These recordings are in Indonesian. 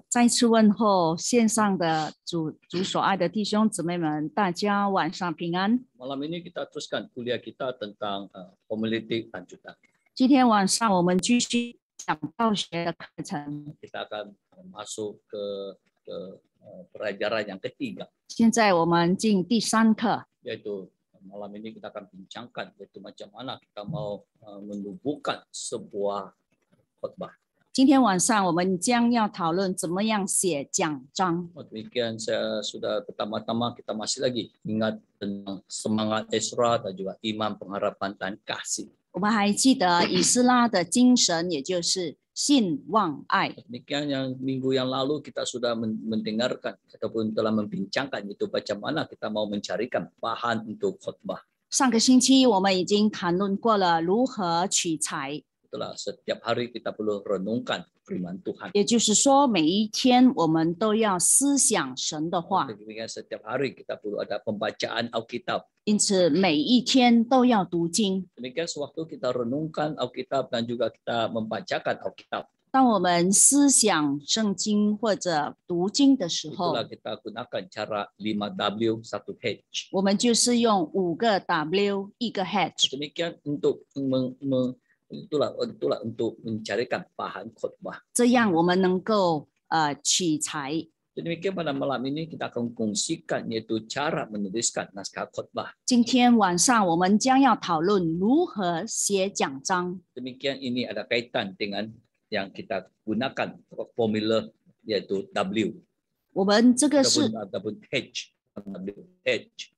再次问候线上的主所爱的弟兄姊妹们，大家晚上平安。Malam ini kita teruskan kuliah kita tentang homiletik lanjutan. 今天晚上我们继续讲道学的课程。Kita akan masuk ke pelajaran yang ketiga. 现在我们进第3课， Yaitu malam ini kita akan bincangkan yaitu macam mana kita mau menubuhkan sebuah khotbah. 今天晚上我们将要讨论怎么样写讲章。 Demikian saya sudah pertama-tama kita masih lagi ingat tentang semangat Ezra dan juga iman, pengharapan dan kasih. 我们还记得以斯拉的精神，也就是信望爱。 Demikian yang minggu yang lalu kita sudah mendengarkan ataupun telah membincangkan itu bagaimana kita mau mencarikan bahan untuk khotbah. 上个星期我们已经谈论过了如何取材。 Itulah setiap hari kita perlu renungkan firman Tuhan. 也就是说，每一天我们都要思想神的话， Demikian setiap hari kita perlu ada pembacaan Alkitab. 因此每一天都要读经。 Demikian sewaktu kita renungkan Alkitab dan juga kita membacakan Alkitab. 当我们思想圣经或者读经的时候， Itulah kita gunakan cara 5W 1H. 我们就是用5个 W 1个 H， Demikian untuk itulah untuk mencarikan bahan khotbah. 这样我们能够取材。 Demikian pada malam ini kita akan kongsikan yaitu cara menuliskan naskah khotbah. 今天晚上我们将要讨论如何写讲章。 Demikian ini ada kaitan dengan yang kita gunakan formula yaitu W. 我们这个是 ataupun H. H.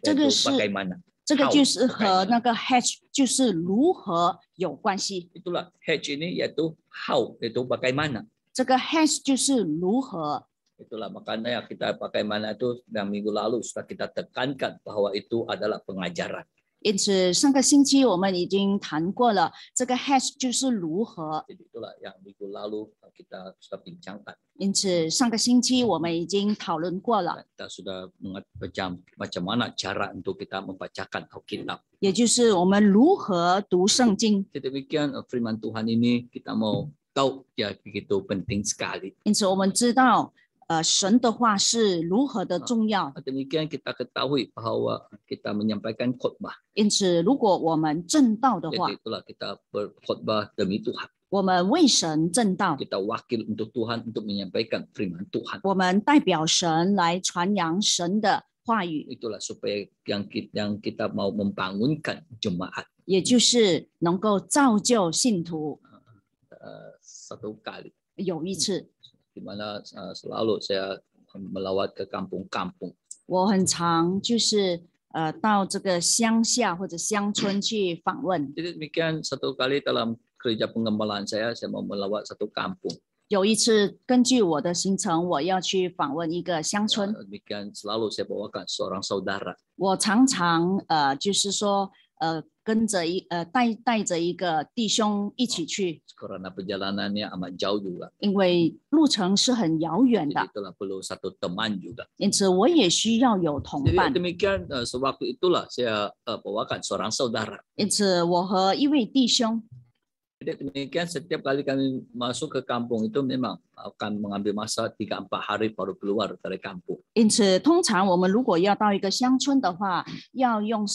这个 Yaitu 是 bagaimana. 这个就是和那个 H 就是如何有关系。 Itulah H ini yaitu how, yaitu bagaimana. 这个 H 就是如何。 Itulah makanya kita bagaimana itu yang minggu lalu sudah kita tekankan bahwa itu adalah pengajaran. 因此上个星期我们已经谈过了，这个 H 就是如何。 Jadi itulah yang minggu lalu kita sudah bincangkan. 因此上个星期我们已经讨论过了， Kita sudah macam mana cara untuk kita membacakan Alkitab. 也就是我们如何读圣经。 Jadi demikian firman Tuhan ini kita mau tahu ya begitu penting sekali. 因此我们知道，神的话是如何的重要。 Demikian kita ketahui bahwa kita menyampaikan khotbah. 因此，如果我们正道的话 Jadi，itulah kita berkhotbah demi Tuhan. 我们为神正道， Kita wakil untuk Tuhan untuk menyampaikan firman Tuhan. 我们代表神来传扬神的话语， Itulah supaya yang kita mau membangunkan jemaat. 也就是能够造就信徒。 Satu kali 有一次， di mana selalu saya melawat ke kampung-kampung. 我很常就是到这个乡下或者乡村去访问。 Jadi demikian satu kali dalam kerja pengembalaan saya mau melawat satu kampung. 有一次，根据我的行程，我要去访问一个乡村。 Demikian selalu saya bawakan seorang saudara. 我常常就是说跟着带着一个弟兄一起去， Karena perjalanannya amat jauh juga. 因为路程是很遥远 Jadi 的， itulah perlu satu teman juga. 因此我也需要有同 Jadi 伴。 demikian sewaktu itulah saya bawakan seorang saudara. 因此，我和一位弟兄， Jadi demikian setiap kali kami masuk ke kampung itu memang akan mengambil masa 3-4 hari baru keluar dari kampung. 因此通常我们如果要到一个乡村的话，要用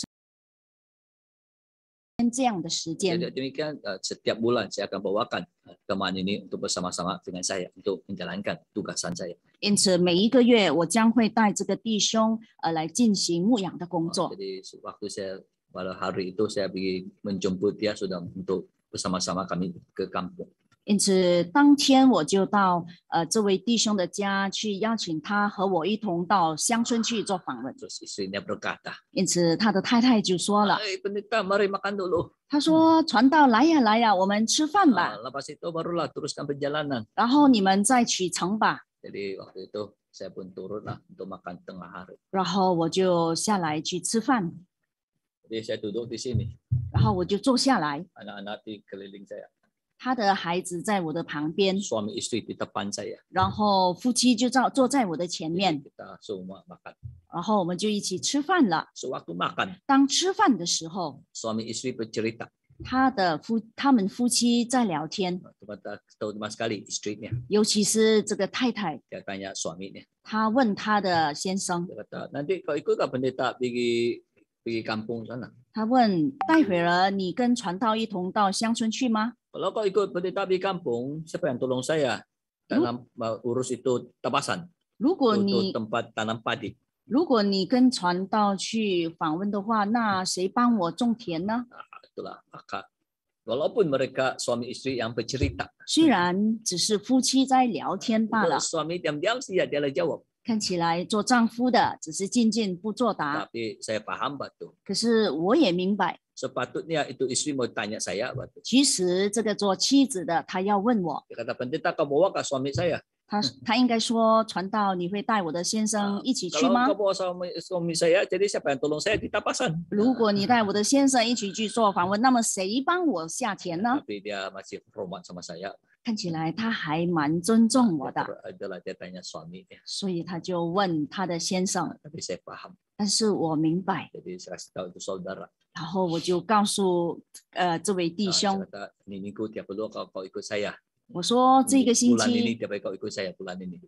这样的时间。 Jadi demikian setiap bulan saya akan bawakan teman ini untuk bersama-sama dengan saya untuk menjalankan tugasan saya. 因此每一个月我将会带这个弟兄来进行牧养的工作。 Jadi waktu saya pada hari itu saya pergi menjemput dia sudah untuk bersama-sama kami ke kampung. 因此当天我就到这位弟兄的家去邀请他和我一同到乡村去做访问。 Terus istrinya berkata, 因此他的太太就说了， "Hai pendeta, mari makan dulu." 他说传道来呀来呀，我们吃饭吧， Lepas itu barulah teruskan perjalanan. 然后你们再启程吧。 Jadi waktu itu saya pun turunlah untuk makan tengah hari. 然后我就下来去吃饭， Jadi saya duduk di sini, 然后我就坐下来， anak-anak di keliling saya, 他的孩子在我的旁边， suami istri di depan saya. 然后夫妻就坐在我的前 Jadi 面， kita semua makan. 然后我们就一起吃饭了。 Sewaktu makan, 当吃饭的时候， suami istri bercerita, 他们夫妻在聊天， Terutama sekali istrinya. 尤其是这个太太， Dia tanya suaminya. 她问她的先生， Dia kata, nanti kau ikut gak pendeta pergi kampung sana? 她问待会儿你跟传道一同到乡村去吗？ Kalau kau ikut pendeta pergi kampung, siapa yang tolong saya dalam urus itu tapasan? 如果 Itu 你 tempat tanam padi. 如果你跟传道去访问的话，那谁帮我种田呢？ Itulah maka walaupun mereka suami istri yang bercerita, 虽然只是夫妻在聊天罢了， suami diam-diam sih ya dia lah jawab. 看起来做丈夫的只是静静不作答， Tapi saya paham betul. 可是我也明白， Sepatutnya itu istri mau tanya saya betul. 其实这个做妻子的她要问我， Dia kata pendeta kau bawa ke suami saya. 她应该说传道你会带我的先生一起去 Kalau 吗？ kau bawa suami saya, jadi siapa yang tolong saya di tapasan? 如果你带我的先生一起去做访问，那么谁帮我下田呢？ Tapi dia masih hormat sama saya. 看起来他还蛮尊重我的， Adalah dia tanya suaminya. 所以他就问他的先生， Tapi saya paham. 但是我明白， Jadi saya kasih tahu itu saudara. 然后我就告诉这位弟 Saya 兄， kata, ini minggu tiap perlu kau ikut saya. 我说这个星 Bulan ini 期 tiap hari kau ikut saya bulan ini.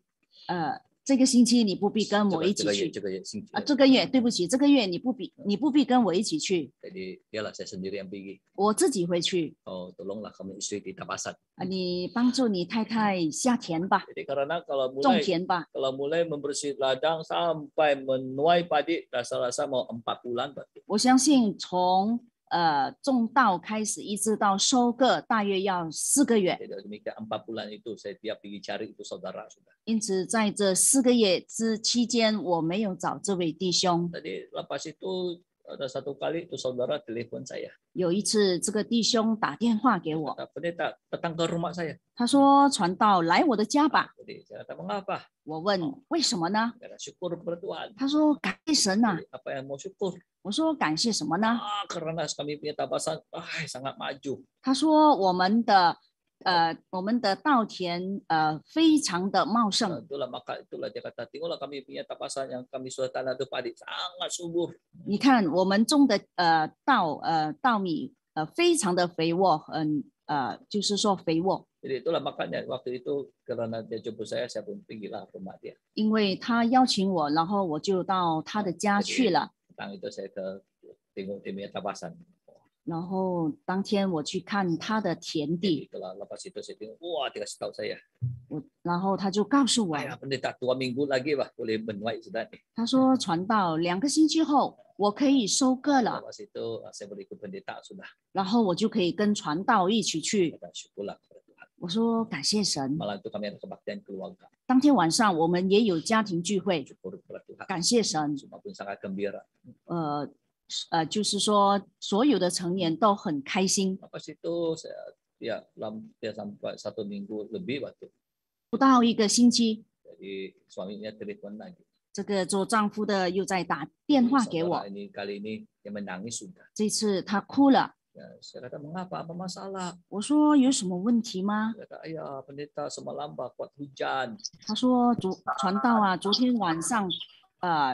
这个星期你不必跟我一起去，这个月星期。这个月对不起，这个月你不必跟我一起去， Jadi dialah saya sendiri yang pergi. 我自己会去。 Oh, tolonglah kami istri di tapasan. 你帮助你太太下田吧， Jadi karena kalau 种 mulai 田吧。 kalau mulai membersih ladang sampai menuai padi, rasa-rasa mau 4 bulan. 我相信从种稻开始一直到收割，大约要4个月。 Jadi demikian 4 bulan itu saya tiap pergi cari itu saudara sudah. 因此，在这4个月期间，我没有找这位弟兄。 Tadi lepas itu ada satu kali itu saudara telepon saya. 有一次，这个弟兄打电话给我， Kata pendeta datang ke rumah saya. 他说：“传道，来我的家吧。 Jadi saya kata mengapa?” ”我问：“为什么呢 Kata syukur kepada Tuhan. 他说：“感谢神啊。 Jadi, apa yang mau syukur? ”我说：“感谢什么呢 Karena kami punya tapasan, sangat maju.？” 他说：“我们的稻田非常的茂盛。 Itulah dia kata, tengoklah kami punya tapasan yang kami sudah tanah itu padi sangat subur. 你看我们种的稻米非常的肥沃，就是说肥沃。 Jadi itulah makanya waktu itu karena dia jemput saya pun pergilah ke rumah dia. 因为他邀请我，然后我就到他的家去了。 Petang itu saya ke tengok dia punya tapasan. 然后当天我去看他的田 Jadi 地， itulah lepas itu saya tengok, wah dia kasih tahu saya. 然后他就告诉我， Ayah pendeta 2 minggu lagi bah boleh menuai sudah nih. 他说传道2个星期后我可以收割了， Lepas itu saya boleh ikut pendeta sudah. 然后我就可以跟传道一起去。 Kata syukurlah kepada Tuhan. 我说感谢神。 Malam itu kami ada kebaktian keluarga. 当天晚上我们也有家庭聚会， Syukur kepada Tuhan. 感谢神。 Semua pun sangat gembira. 就是说所有的成员都很开心。 Lepas itu dia sampai 1 minggu lebih waktu. 不到1个星期， Jadi suaminya telepon lagi. 这个做丈夫的又在打电话给 Saudara 我， ini kali ini dia menangis sudah. 这次他哭了。 Ya, saya kata mengapa? Apa masalah? 我说有什么问题吗？ Dia kata ayah pendeta semalam kuat hujan. 他说传道啊，昨天晚上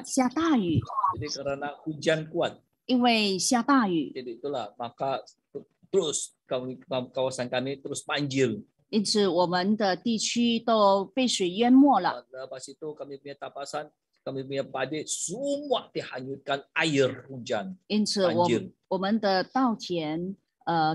下大雨， Jadi karena hujan kuat, 因为下大雨， jadi itulah maka terus kawasan kami terus banjir. 因此我们的地区都被水淹没了。 Lepas itu kami punya tapasan, kami punya padi semua dihanyutkan air hujan. 因此banjir. 我们的稻田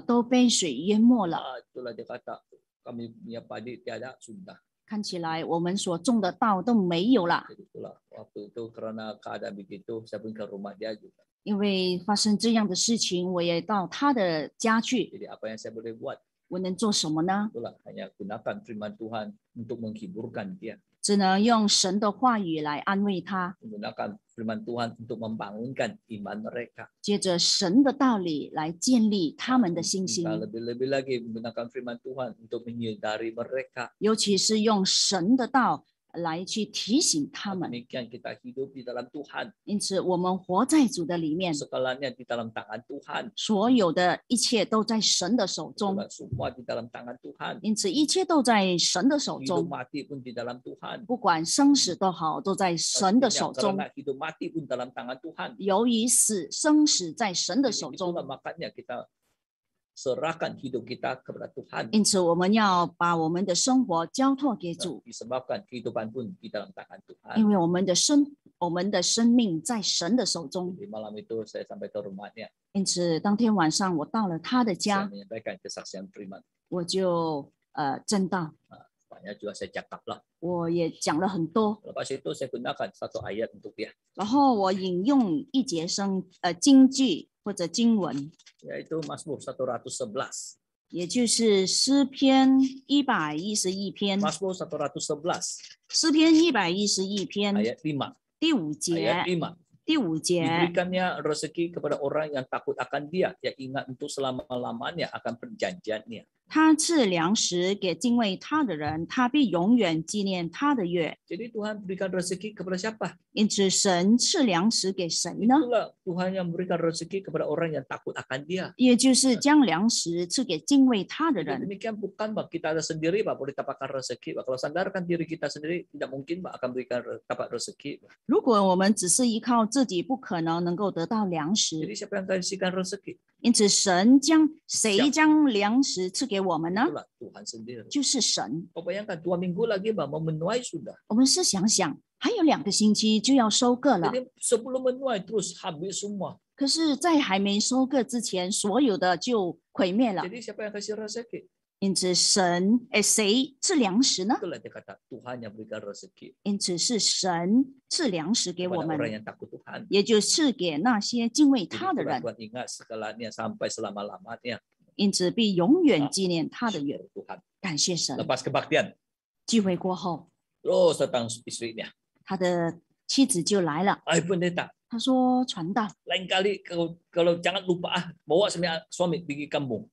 都被水淹没了。 Itulah dia kata kami punya padi tiada sudah. 看起来我们所种的稻都没有了， Jadi itulah waktu itu karena keadaan begitu saya pun ke rumah dia juga. 因为发生这样的事情，我也到他的家去。 Jadi apa yang saya boleh buat? 我能做什么呢？ Itulah hanya gunakan firman Tuhan untuk menghiburkan dia. 只能用神的话语来安慰他， Menggunakan firman Tuhan untuk membangunkan iman mereka. 接着神的道理来建立他们的信心， Lebih-lebih lagi menggunakan firman Tuhan untuk menyadari mereka. 尤其是用神的道来去提醒他们。 Demikian kita hidup di dalam Tuhan. 因此，我们活在主的里面， Segalanya di dalam tangan Tuhan. 所有的一切都在神的手中。 Itulah semua di dalam tangan Tuhan. 因此，一切都在神的手 Hidup 中， mati pun di dalam Tuhan. 不管生死都好，都在神的 Maksudnya 手中。 karena hidup mati pun dalam tangan Tuhan. 由于生死在神的 Jadi 手中 itulah，makanya kita serahkan hidup kita kepada Tuhan. 因此，我们要把我们的生活交托给主， Disebabkan kehidupan pun di dalam tangan 因 Tuhan. 为我们的生命在神的手中。 Di malam itu saya sampai ke rumahnya. 因此，当天晚上我到了他的 Saya 家， menyampaikan kesaksian firman. 我就证道， Banyak juga saya cakap lah. 我也讲了很多， Lepas itu saya gunakan satu ayat untuk dia, 然后我引用一节经句或者经文， yaitu Mazmur 111. 也就是诗篇111篇， Mazmur 111诗篇111篇 ayat 5. 第5 Ayat 节， 5. 第5节， Diberikannya rezeki kepada orang yang takut akan dia, yang ingat untuk selama-lamanya akan perjanjiannya. 他赐粮食给敬畏他的人，他必永远纪念他的约。 Jadi Tuhan berikan rezeki kepada siapa? 因此，神赐粮食给谁呢？ Itulah Tuhan yang memberikan rezeki kepada orang yang takut akan dia. 也就是将粮食赐给敬畏他的 Jadi 人。 demikian bukan Pak, kita ada sendiri Pak, boleh dapatkan rezeki Pak. Kalau sandarkan diri kita sendiri, tidak mungkin Pak akan berikan dapat rezeki Pak. 如果我们只是依靠自己，不可能能够得到粮食。 Jadi siapa yang kasihkan rezeki? 因此，谁将粮食赐给我们呢？ Itulah Tuhan sendiri. 就是神。 Kau bayangkan 2 minggu lagi Pak, mau menuai sudah. 我们试想想，还有2个星期就要收割了。 Jadi sebelum menuai terus habis semua. 可是，在还没收割之前，所有的就毁灭了。 Jadi siapa yang kasih rezeki? 因此，谁赐粮食呢？ Itulah dia kata Tuhan yang berikan rezeki 因此是神赐粮食给我 kepada 们， orang yang takut Tuhan. 也就赐给那些敬畏 Jadi 他的 itulah 人。 Tuhan ingat segalanya sampai selama-lamanya. 因此必永远纪念他的约。 Tuhan. 感谢神。 Lepas kebaktian, 聚会过后， terus datang istrinya. 他的妻子就来了。 Ay pendeta, 他说：“传道， lain kali kalau jangan lupa bawa suami pergi kampung.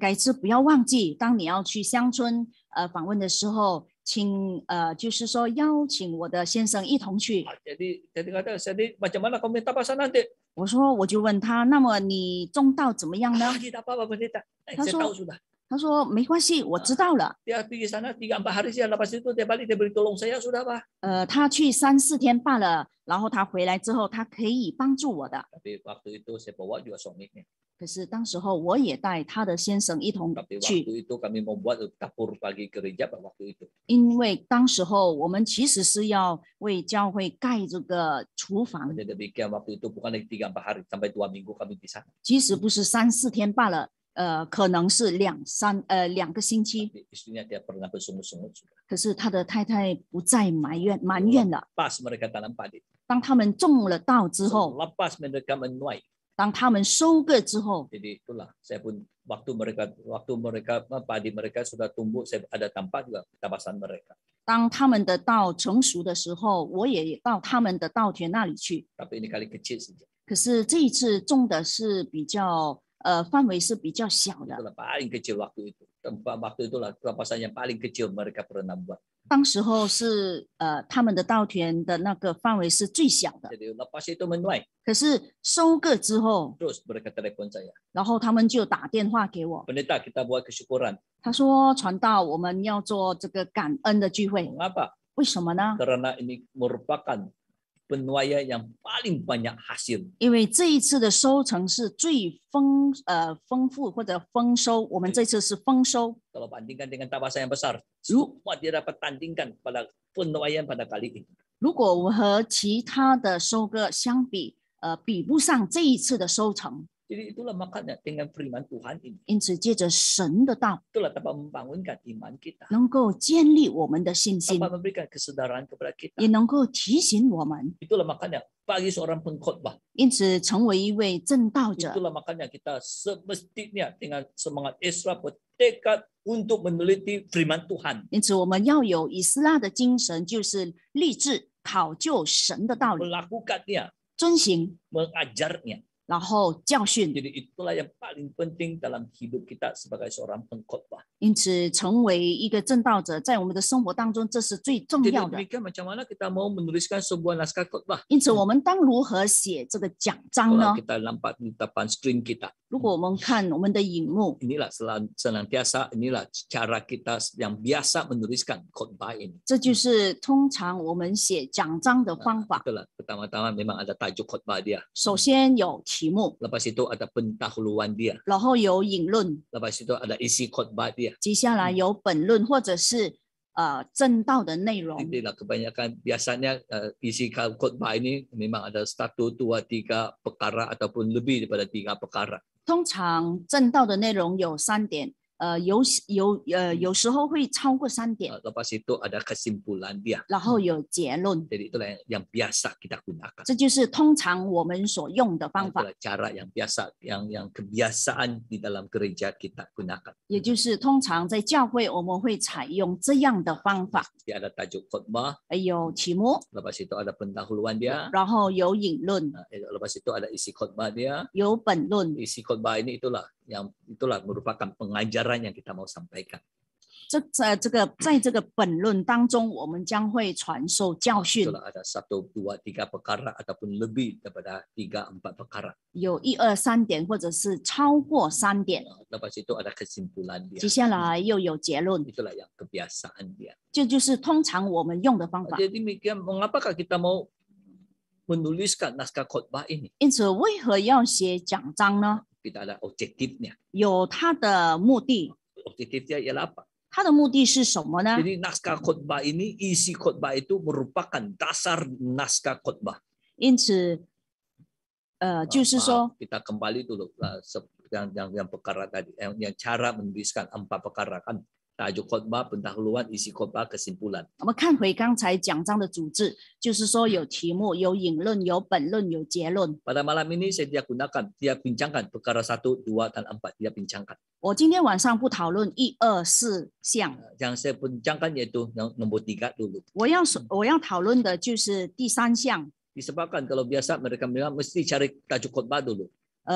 改次不要忘记，当你要去乡村访问的时候，请就是说邀请我的先生一同去。 Jadi kata jadi macam mana kau minta pasal nanti? 我说，我就问他，那么你种稻怎么样呢？ Tidak apa-apa pendeta. Kau Saya so- tahu sudah. 他说没关系，我知道了。 Dia pergi sana 3-4 hari saja. Lepas itu dia balik dia beri tolong saya sudah Pak. 他去3、4天罢了，然后他回来之后，他可以帮助我的。 Tapi waktu itu saya bawa juga suaminya. 可是当时候我也带他的先生一同 Tapi 去， waktu itu kami membuat dapur pagi gereja Pak waktu itu. 因为当时候我们其实是要为教会盖这个厨房， Jadi demikian waktu itu bukan lagi 3-4 hari sampai 2 minggu kami di sana. 即使不是3、4天罢了，可能是2个星期。 Tapi istrinya dia pernah bersungut-sungut sudah. 可是他的太太不再埋怨了。 Pas mereka tanam padi. 当他们种了稻之后， Lepas mereka menuai. 当他们收割之后， Jadi itulah saya pun waktu mereka padi mereka sudah tumbuh, saya ada tampak juga tabasan mereka. 当他们的稻成熟的时候，我也到他们的稻田那里去。 Tapi ini kali kecil saja. 可是这一次种的是比较范围是比较小的。 Itulah paling kecil waktu itu. Tempat waktu itulah tabasan yang paling kecil mereka pernah buat. 当时候是他们的稻田的那个范围是最小的。 Jadi lepas itu menuai, 可是收割之后， terus mereka telepon saya. 然后他们就打电话给我， Pendeta kita buat kesyukuran. 他说传道我们要做这个感恩的聚会， Mengapa? 为什么呢？ Karena ini merupakan penuaian yang paling banyak hasil. 因为这一次的收成是最丰富或者丰收，我们这次是丰收。 Kalau bandingkan dengan tabasan yang besar, semua dia dapat tandingkan pada penuaian pada kali ini. 如果我们和其他的收割相比，比不上这一次的收成。 Jadi itulah makanya dengan firman Tuhan ini, 因此，借着神的道， itulah dapat membangunkan iman kita, 能够建立我们的信心， dapat memberikan kesedaran kepada 也 kita. 能够提醒我们。 Itulah makanya bagi seorang pengkhotbah, 因此，成为一位正道者， itulah makanya kita semestinya dengan semangat Isra bertekad untuk meneliti firman Tuhan, 因此我们要有以斯拉的精神，就是立志考究神的道理， melakukannya, 遵行， mengajarnya. 然后教训。 Jadi itulah yang paling penting dalam hidup kita sebagai seorang pengkhotbah. 因此，成为一个正道者，在我们的生活当中，这是最重 Jadi 要的。 demikian macam mana kita mau menuliskan sebuah naskah khotbah? 因此，我们当如何写这个讲章 Kalau 呢？ kita nampak di depan screen kita, 如果我们看我们的荧幕， inilah senantiasa inilah cara kita yang biasa menuliskan khotbah ini. 这就是通常我们写讲章的方法。 Itulah pertama-tama memang ada tajuk khotbah dia. 首先有题题目， lepas itu ada pendahuluan dia, 然后有引论， lepas itu ada isi khotbah dia. 接下来有本论或者是正道的内容。 Itulah kebanyakan biasanya isi khotbah ini memang ada 1, 2, 3 perkara ataupun lebih daripada 3 perkara. 通常正道的内容有3点，有时候会超过3点， Lepas itu ada kesimpulan dia. 然后有结论。 Jadi itulah yang biasa kita gunakan. 这就是通常我们所用的方法， Itulah cara yang biasa, yang kebiasaan di dalam gereja kita gunakan. 也就是通常在教会我们会采用这样的方法。 Dia ada tajuk khotbah, 有题目， lepas itu ada pendahuluan dia, 然后有引论， lepas itu ada isi khotbah dia. 有本论。 Isi khotbah ini itulah merupakan pengajaran yang kita mau sampaikan. 在这个本论当中，我们将会传授教训。 Itulah ada 1, 2, 3 perkara ataupun lebih daripada 3, 4 perkara. 有1、2、3点，或者是超过3点。 Lepas itu ada kesimpulan dia. 接下来又有结论， Itulah yang kebiasaan dia. 这就是通常我们用的方法。 Jadi demikian, mengapakah kita mau menuliskan naskah khotbah ini? 因此，为何要写讲章呢？ Kita ada objektifnya. 有它的目的， Objektifnya ialah apa? 它的目的是什么呢？ Jadi naskah khotbah ini, isi khotbah itu merupakan dasar naskah khotbah. 因此，就是说， Kita kembali dulu yang perkara tadi, yang cara menuliskan 4 perkara kan. Tajuk khotbah, pendahuluan, isi khotbah, kesimpulan. 我们看回刚才讲章的主旨，就是说有题目、有引论、有本论、有结论。 Pada malam ini saya dia bincangkan perkara 1, 2, dan 4. Dia bincangkan. 我今天晚上不讨论1、2、4项， Yang saya bincangkan yaitu yang nomor 3 dulu. 我要讨论的就是第3项。 Disebabkan kalau biasa mereka bilang mesti cari tajuk khotbah dulu.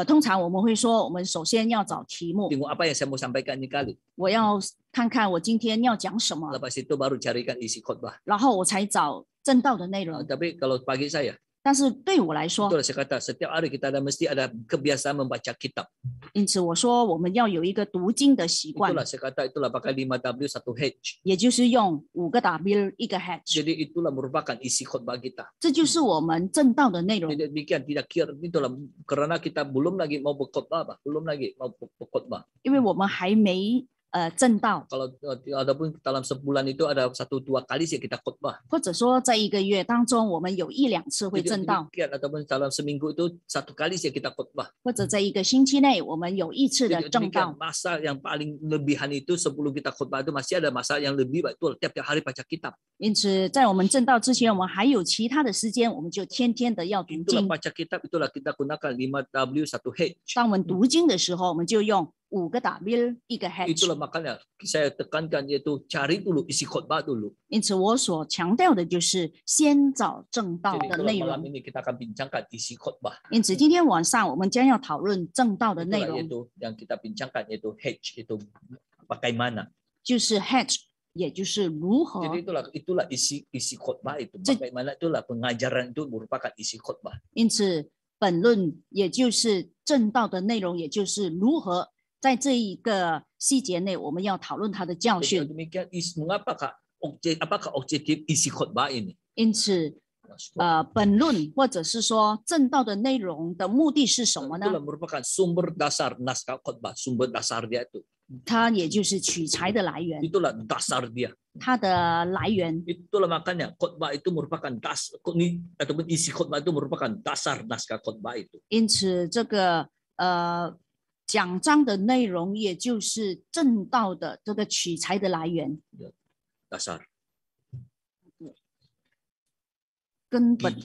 通常我们会说，我们首先要找题目， Tengok apa yang saya mau sampaikan ini kali. 我要看看我今天要讲什么， Lepas itu baru carikan isi khotbah. 然后我才找正道的内容。 Tapi kalau bagi saya, 但是对我来说， itulah saya kata setiap hari kita mesti ada kebiasaan membaca kitab. 因此我说我们要有一个读经的习惯， Itulah saya kata itulah pakai 5W 1 H. 也就是用5个 W 1个 H， Jadi itulah merupakan isi khotbah kita. 这就是我们正道的内容。 Jadi demikian tidak kira itulah karena kita belum lagi mau berkhotbah, belum lagi mau berkhotbah. 因为我们还没正道， Kalau adapun dalam sebulan itu ada 1, 2 kali sih kita khotbah. 或者说在1个月当中，我们有1、2次会 Jadi 正道， demikian ataupun dalam seminggu itu 1 kali sih kita khotbah. 或者在1个星期内，我们有1次的 Jadi 正 demikian 道。 masa yang paling lebihan itu sebelum kita khotbah itu masih ada masa yang lebih betul tiap hari baca kitab. 因此，在我们正道之前，我们还有其他的时间，我们就天天的要读 Itulah 经。 baca kitab itulah kita gunakan 5W 1 H. 当我们读经的时候，我们就用5个 W 1个 H。 Itulah makanya saya tekankan yaitu cari dulu isi khotbah dulu. 因此，我所强调的就是先找正道 Jadi 的 kalau 内 malam 容。 ini kita akan bincangkan isi khotbah. 因此，今天晚上我们将要讨论正道的内 Itulah 容， yaitu yang kita bincangkan yaitu H itu bagaimana. 就是 H，也就是如何。 Jadi itulah isi khotbah itu. Jadi- Bagaimana itulah pengajaran itu merupakan isi khotbah. 因此，本论也就是正道的内容，也就是如何在这一个细节内，我们要讨论它的教 Jadi 训。 demikian apakah objektif isi khotbah ini? 因此，本论或者是说正道的内容的目的是什么呢？ Itulah merupakan sumber dasar naskah khotbah. Sumber dasar dia itu. 它也就是取材的来源， Itulah dasar dia. 它的来源。 Itulah makanya khotbah itu merupakan dasar ataupun isi khotbah itu merupakan dasar naskah khotbah itu. 因此，这个讲章的内容，也就是正道的这个取材的来源， Dasar. 根本、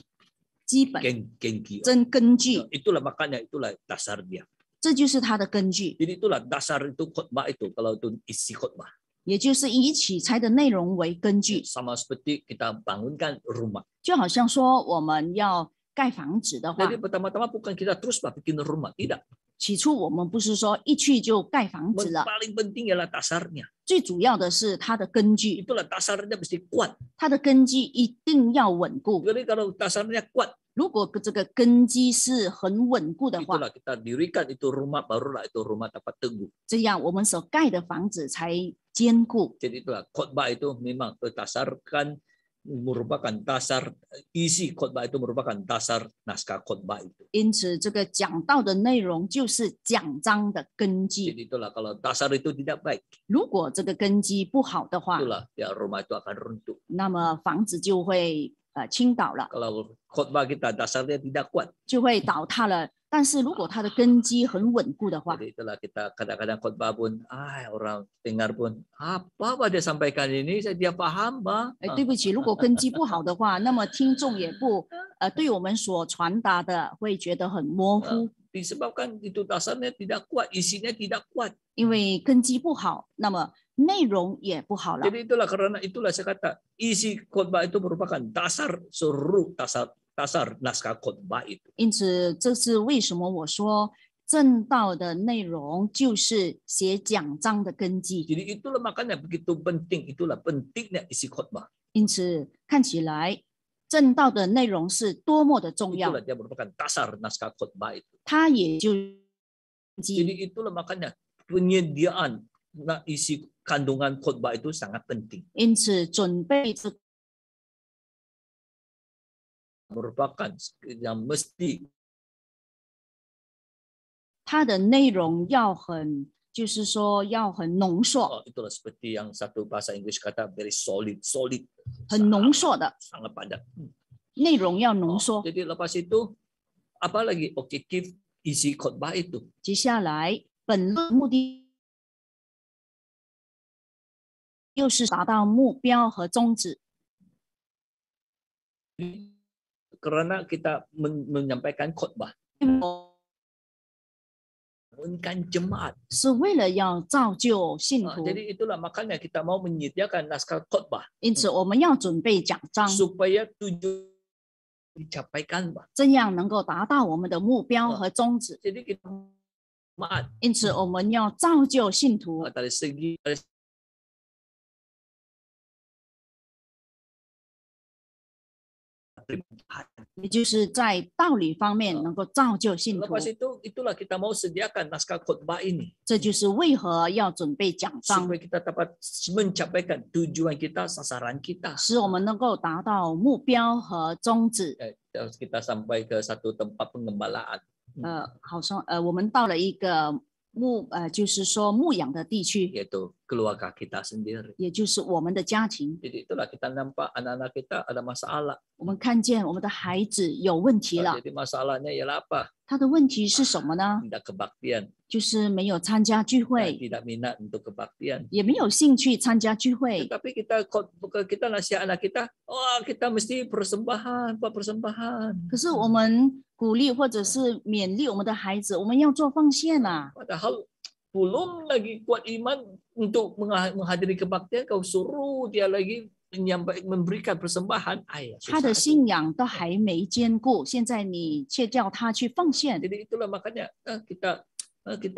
基本、 Gengki. 真根据， Itulah makanya itulah dasar dia. 这就是它的根据， Jadi itulah dasar itu khotbah itu kalau itu isi khotbah. 也就是以取材的内容为根据。 Sama seperti kita bangunkan rumah. 就好像说我们要盖房子的话， Jadi pertama-tama bukan kita terus bikin rumah, tidak. 起初我们不是说一去就盖房子了， Paling penting ialah dasarnya. 最主要的是它的根据， Itulah dasarnya mesti kuat. 它的根基一定要稳固。 Jadi kalau dasarnya kuat, 如果这个根基是很稳固的话， itulah kita dirikan itu rumah, barulah itu rumah dapat teguh. 这样我们所盖的房子才坚固。 Jadi itulah khotbah itu memang berdasarkan merupakan dasar isi khotbah itu merupakan dasar naskah khotbah itu. 因此，这个讲道的内容就是讲章的根基。 Jadi itulah kalau dasar itu tidak baik, 如果这个根基不好的话， itulah ya rumah itu akan runtuh. 那么房子就会倾倒了， Kalau khotbah kita dasarnya tidak kuat, 就会倒塌了。但是如果它的根基很稳固的话， jadi itulah kita kadang-kadang khotbah pun, orang dengar pun apa dia sampaikan ini saya dia paham bah. 对不起，如果根基不好的话，那么听众也不对我们所传达的会觉得很模糊， Disebabkan itu dasarnya tidak kuat, isinya tidak kuat. 因为根基不好，那么内容也不好了。 Jadi karena itulah saya kata isi khotbah itu merupakan dasar seluruh dasar naskah khotbah itu. 因此，这是为什么我说正道的内容就是写讲章的根基。 Jadi itulah makanya begitu penting, itulah pentingnya isi khotbah. 因此，看起来正道的内容是多么的重要， Itulah dia merupakan dasar naskah khotbah itu. 它也就 Jadi itulah makanya penyediaan isi kandungan khotbah itu sangat penting. 因此准备这 Merupakan yang mesti 它的内容要很，就是说要很浓缩， itulah seperti yang satu bahasa Inggris kata very solid, 很浓缩的 sangat padat. 内容要浓缩。 Jadi lepas itu apalagi objektif isi khotbah itu. 接下来，本论目的又是达到目标和宗旨。 Karena kita menyampaikan khotbah, membangunkan jemaat. 是为了要造就信徒， Jadi itulah makanya kita mau menyediakan naskah khotbah 因此我们要准备讲章， supaya tujuan dicapaikan, Pak. 这样能够达到我们的目标和宗旨。 Jadi kita jemaat 因此，我们要造就信徒， dari segi pribadi. 也就是在道理方面能够造就信徒。 Lepas itu itulah kita mau sediakan naskah khotbah ini 这就是为何要准备讲章， supaya kita dapat mencapaikan tujuan kita, sasaran kita. 使我们能够达到目标和宗旨。 Kita sampai ke satu tempat pengembalaan. 好像我们到了一个就是说牧养的地区， Yaitu keluarga kita sendiri. 也就是我们的家庭。 Jadi itulah kita nampak anak-anak kita ada masalah. 我们看见我们的孩子有问题了， Jadi masalahnya ialah apa? 他的问题是什么呢？ Tidak kebaktian, 就是没有参加聚会， tidak minat untuk kebaktian. 也没有兴趣参加聚会。 Tetapi kita nasihat anak kita, kita mesti persembahan, buat persembahan. 可是我们鼓励或者是勉励我们的孩子，我们要做奉献啊。 Padahal belum lagi kuat iman untuk menghadiri kebaktian, kau suruh dia lagi memberikan persembahan. 他的信仰都还没坚固，现在你却叫他去奉献。 Jadi itulah makanya kita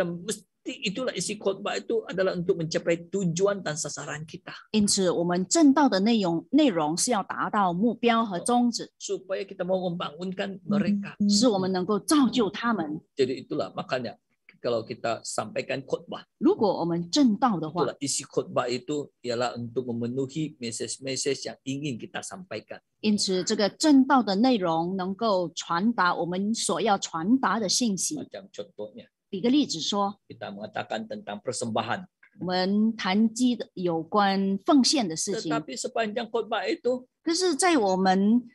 mesti itulah isi khotbah itu adalah untuk mencapai tujuan dan sasaran kita. 因此，我们正道的内容是要达到目标和宗旨， Supaya kita mau membangunkan mereka. 使我们能够造就他们。 Jadi itulah makanya kalau kita sampaikan khotbah, 如果我们正道的话， itulah isi khotbah itu ialah untuk memenuhi message-message yang ingin kita sampaikan. 因此这个正道的内容能够传达我们所要传达的信息。 Macam contohnya, 举个例子说， kita mengatakan tentang persembahan. 我们谈及的有关奉献的事情， Tetapi sepanjang khotbah itu 可是，在我们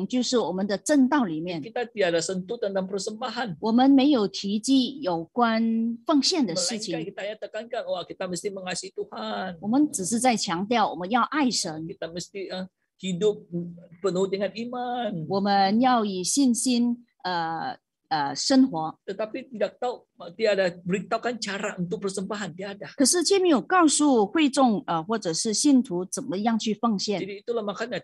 就是我们的正道里面， kita tiada sentuh tentang persembahan. 我们没有提及有关奉献的事 Melainkan 情， kita ya tekankan, kita mesti mengasihi Tuhan. 我们只是在强调我们要爱神， Kita mesti hidup penuh dengan iman. 我们要以信心生活。 Tetapi tidak tahu, tiada beritahukan cara untuk persembahan, tiada. 可是却没有告诉会众或者是信徒怎么样去奉献， Jadi itulah makanya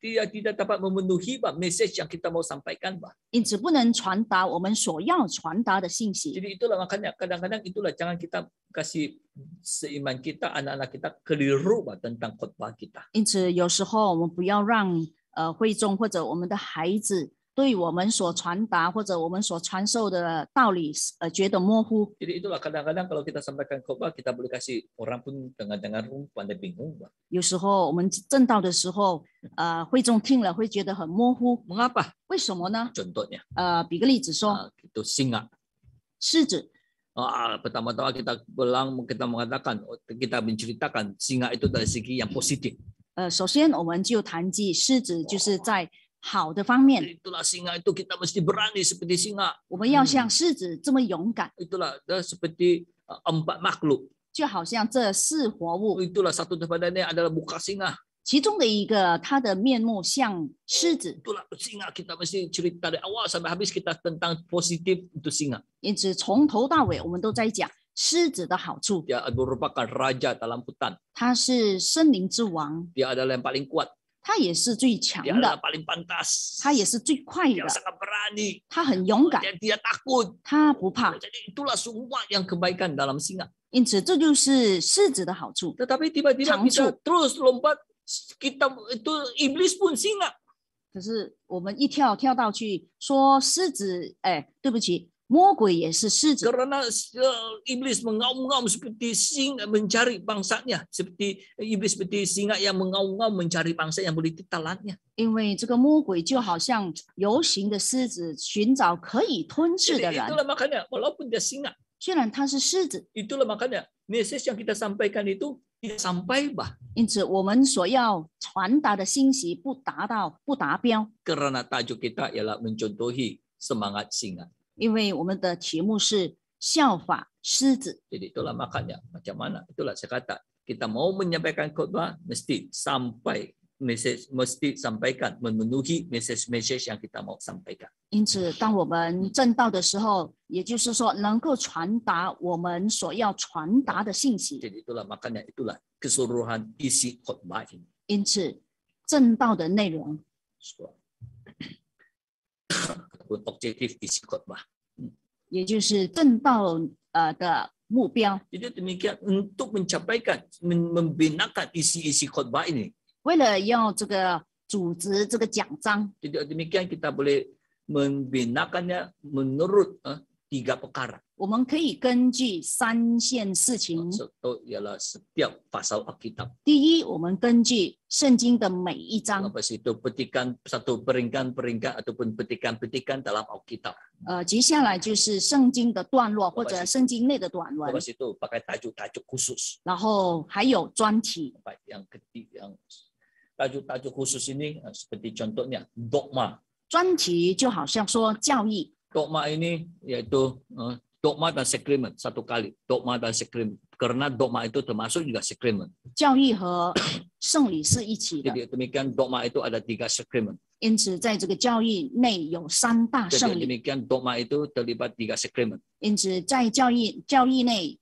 tidak dapat memenuhi message yang kita mau sampaikan, Pak. 因此不能传达我们所要传达的信息。 Jadi itulah makanya kadang-kadang itulah jangan kita kasih seiman kita, anak-anak kita keliru, Pak, tentang khotbah kita. 因此有时候我们不要让会众或者我们的孩子对我们所传达或者我们所传授的道理觉得模糊。 Jadi itulah kadang-kadang kalau kita sampaikan khotbah kita boleh kasih orang pun dengar-dengar pun pandai bingung. 有时候我们正道的时候，会众听了会觉得很模糊， Mengapa? 为什么呢？ Contohnya, 比个例子说， itu singa. 狮子， Pertama-tama kita mengatakan, kita menceritakan singa itu dari segi yang positif. 首先我们就谈及狮子，就是在好的方面， Itulah singa itu kita mesti berani seperti singa. 我们要像狮子这么勇敢， Itulah seperti empat makhluk. 就好像这四活物， Itulah satu daripadanya adalah muka singa. 其中的一个它的面目像狮子， Itulah singa kita mesti cerita dari awal sampai habis kita tentang positif itu singa. 因此从头到尾我们都在讲狮子的好处。 Dia merupakan raja dalam hutan. 它是森林之王， Dia adalah yang paling kuat. 它也是最强 Dia adalah 的， paling pantas. 它也是最快 Dia 的， sangat berani. 它很勇敢， Dia tidak takut. 它不怕。 Jadi itulah semua yang kebaikan dalam singa. 因此这就是狮子的好处。 Tetapi tiba-tiba kita terus lompat, kita itu iblis pun singa. 可是我们一跳到去说狮子，对不起，魔鬼也是狮子， Karena iblis mengaum-ngaum seperti singa mencari bangsanya, seperti iblis seperti singa yang mengaum-ngaum mencari bangsa yang boleh ditelannya. 因为这个魔鬼就好像游行的狮子，寻找可以吞噬 Jadi 的人。 itulah makanya walaupun dia singa, 虽然他是狮子， itulah makanya message yang kita sampaikan itu tidak sampai bah. 因此我们所要传达的信息不达标， Karena tajuk kita ialah mencontohi semangat singa. 因为我们的题目是效法狮子。 Jadi itulah makanya macam mana? Itulah saya kata kita mau menyampaikan khotbah mesti sampai message, mesti sampaikan memenuhi message yang kita mau sampaikan. 因此，当我们正道的时候，也就是说，能够传达我们所要传达的信息。 Jadi itulah makanya itulah keseluruhan isi khotbah ini. 因此，正道的内容 Ataupun objektif isi khotbah. 也就是正道的目标。 Jadi demikian untuk mencapaikan, membinakan isi-isi khotbah ini. 为了要这个组织这个奖章， Jadi demikian kita boleh membinakannya menurut 3 perkara. 我们可以根据3件事情。 Satu ialah setiap pasal Alkitab. 第一，我们根据圣经的每一章， Lepas itu petikan satu peringkat-peringkat ataupun petikan-petikan dalam Alkitab. 接下来就是圣经的段落或者圣经内的短文， Lepas itu pakai tajuk-tajuk khusus. 然后还有专题。 Yang ketiga, yang tajuk-tajuk khusus ini seperti contohnya dogma. 专题就好像说教义， Dogma ini yaitu dogma dan sakramen satu kali. Dogma dan sakramen. Karena dogma itu termasuk juga sakramen. 教义和圣礼是一起的， Jadi demikian dogma itu ada 3 sakramen. 因此在这个教义内有3大 Jadi 圣礼， demikian dogma itu terlibat 3 sakramen. 因此在教义内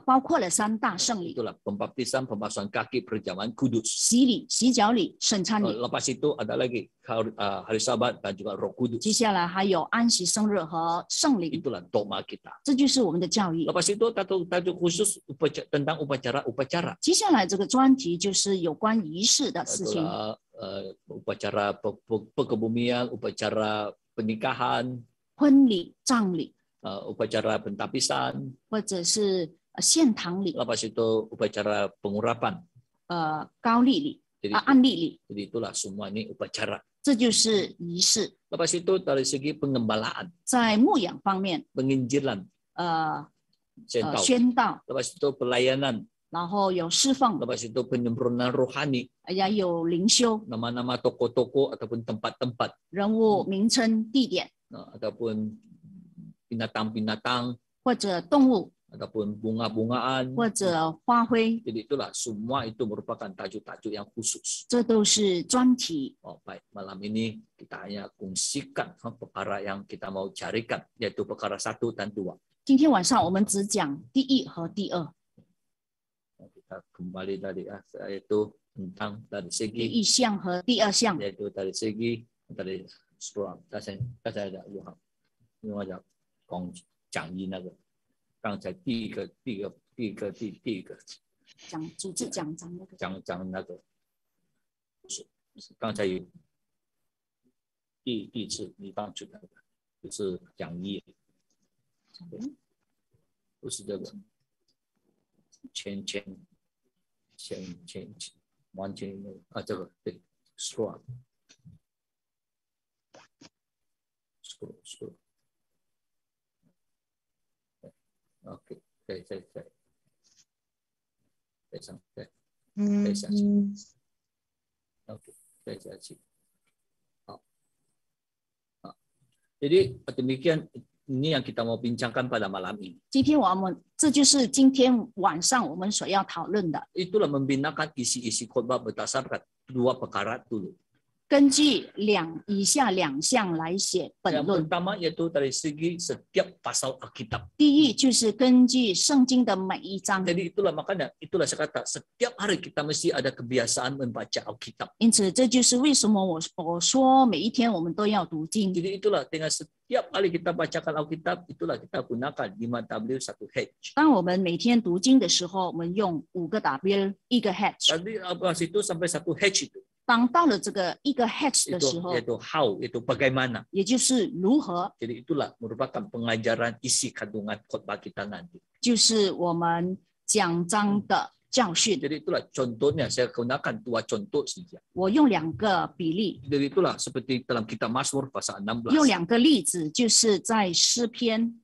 包括了3大圣礼： Itulah pembaptisan, pembasuhan kaki, perjamuan kudus. 洗礼、洗脚礼、圣餐礼。 Lepas itu ada lagi hari Sabat dan juga Roh Kudus. 接下来还有安息生日和圣灵， Itulah dogma kita. 这就是我们的教义。 Lepas itu tajuk khusus tentang upacara-upacara. 接下来这个专题就是有关仪式的事情， Itulah upacara perkebumian, upacara pernikahan, 婚礼、葬礼， upacara pentapisan, 或者是献堂礼、 lepas itu upacara pengurapan. 高丽礼、 Jadi, 安利礼， jadi itulah semua ini upacara. 这就是仪式。 Lepas itu dari segi pengembalaan, 在牧养方面， penginjilan, 宣道， lepas itu pelayanan, 然后有侍奉， lepas itu penyempurnaan rohani, 也有灵修、 nama-nama toko-toko ataupun tempat-tempat, 人物名称、地点 ataupun binatang-binatang, 或者动物 ataupun bunga-bungaan. 或者花卉， Jadi itulah semua itu merupakan tajuk-tajuk yang khusus. 这都是专题。 Baik, malam ini kita hanya kongsikan perkara yang kita mau carikan, yaitu perkara 1 dan 2. 今天晚上我们只讲第一和第二， Kita kembali tadi yaitu tentang dari 第 segi 一项和第二项。 yaitu dari segi dari surah 刚才的另外讲义那个，刚才第一个讲组织奖章那个，讲那个，刚才有第一次你放出来的，就是讲义，不是这个，前完全啊，这个对 ，scroll。OK， 再上，再下去。OK， 再下去。好，jadi demikian ini yang kita mau bincangkan pada malam ini. 这就是今天晚上我们所要讨论的。 Itulah membinakan isi-isi khotbah berdasarkan 2 perkara dulu. 根据以下2项来写本 Yang 论。 pertama yaitu dari segi setiap pasal Alkitab. 第一就是根据圣经的每一章。 Jadi makanya itulah saya kata setiap hari kita mesti ada kebiasaan membaca Alkitab. 因此，这就是为什么我说每一天我们都要读经。 Jadi itulah dengan setiap kali kita bacakan Alkitab, itulah kita gunakan 5W 1H. 当我们每天读经的时候，我们用5个 W 1个 H。 Tadi apa situ sampai 1H itu. 当到了这个1个 H 的时候， Yaitu how, yaitu bagaimana. 也就是如何， Jadi itulah merupakan pengajaran isi kandungan khotbah kita nanti. 就是我们讲章的教训。 Jadi itulah contohnya saya gunakan 2 contoh saja. 我用2个比例， Jadi itulah seperti dalam kitab Mazmur pasal 16. 用2个例子，就是在诗篇。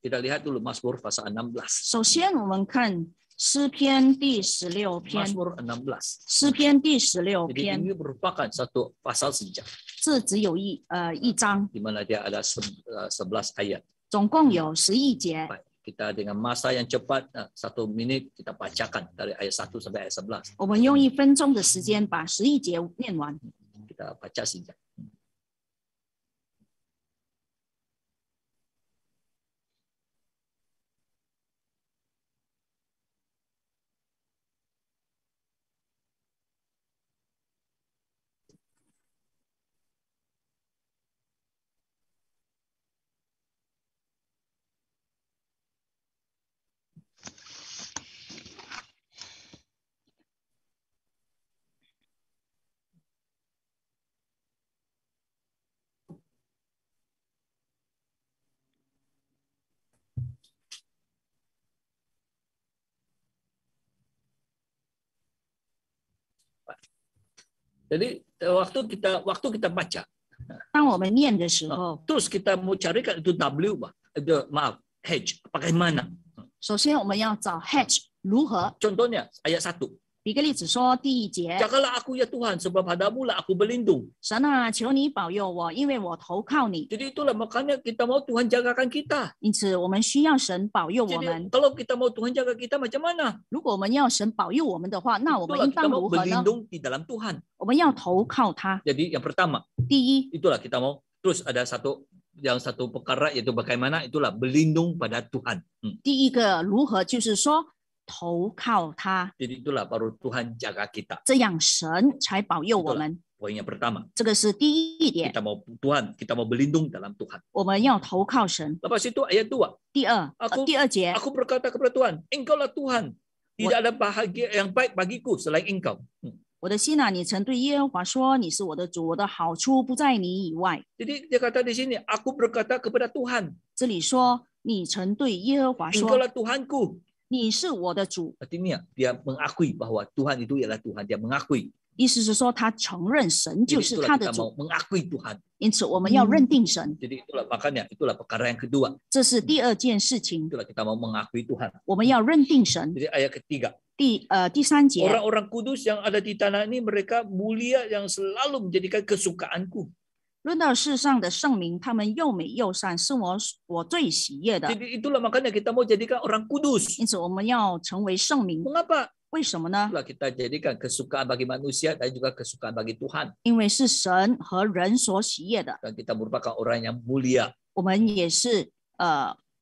Kita lihat dulu Mazmur pasal 16. 首先，我们看诗篇第16篇。 Mazmur 16. 诗篇第16 Jadi 篇， ini merupakan satu pasal saja 这只有一章， di mana dia ada 11 ayat. 总共有11节。 Baik, kita dengan masa yang cepat 1 minit kita bacakan dari ayat 1 sampai ayat 11. 我们用1分钟的时间把11节念完。 Kita baca saja. Jadi waktu kita baca, 当我们念的时候， terus kita mau carikan itu W, maaf, H, bagaimana? 首先我们要找 H 如何。 Contohnya ayat 1. 比个例子说，第1节， Jagalah aku ya Tuhan, sebab padamu lah aku berlindung. 神啊，求你保佑我，因为我投靠你。 Jadi itulah makanya kita mau Tuhan jagakan kita. 因此，我们需要神保佑我 Jadi 们。 kalau kita mau Tuhan jaga kita macam mana? 如果我们要神保佑我们的话，那我们 Itulah 应 kita 当 mau 如何呢？ berlindung di dalam Tuhan. 我们要投靠他。 Jadi yang pertama, 第一， itulah kita mau terus ada satu perkara yaitu bagaimana itulah berlindung pada Tuhan. 第一个如何就是说投靠他， Jadi itulah baru Tuhan jaga kita. 这样神才保佑我们。 Poin yang pertama, 这个是第一点， kita mau Tuhan, kita mau berlindung dalam Tuhan. 我们要投靠神。 Lepas itu ayat 2, 第二节， aku berkata kepada Tuhan, Engkaulah Tuhan, tidak ada bahagia yang baik bagiku selain Engkau. 我的心啊，你曾对耶和华说：“你是我的主，我的好处不在你以外。 Jadi dia kata di sini, aku berkata kepada Tuhan, ”这里说你曾对耶和华说 Engkaulah Tuhanku.：“ 你是我的主。 Artinya dia mengakui bahwa Tuhan itu ialah Tuhan, dia mengakui. ”意思是说，他承认神就 Jadi 是 itulah 他的 kita 主， mau mengakui Tuhan. 因此我们要认定神。 Jadi makanya itulah perkara yang kedua. 这是第二件事情， Itulah kita mau mengakui Tuhan. 我们要认定神。 Jadi ayat ketiga, 第3节， orang-orang kudus yang ada di tanah ini mereka mulia yang selalu menjadikan kesukaanku. 论到世上的圣名，他们又美又善，是我最喜悦的。 Jadi itulah makanya kita mau jadikan orang kudus. 因此，我们要成为圣名。 Mengapa? 为什么呢？ Itulah kita jadikan kesukaan bagi manusia dan juga kesukaan bagi Tuhan. 因为是神和人所喜悦的， Dan kita merupakan orang yang mulia. 我们也是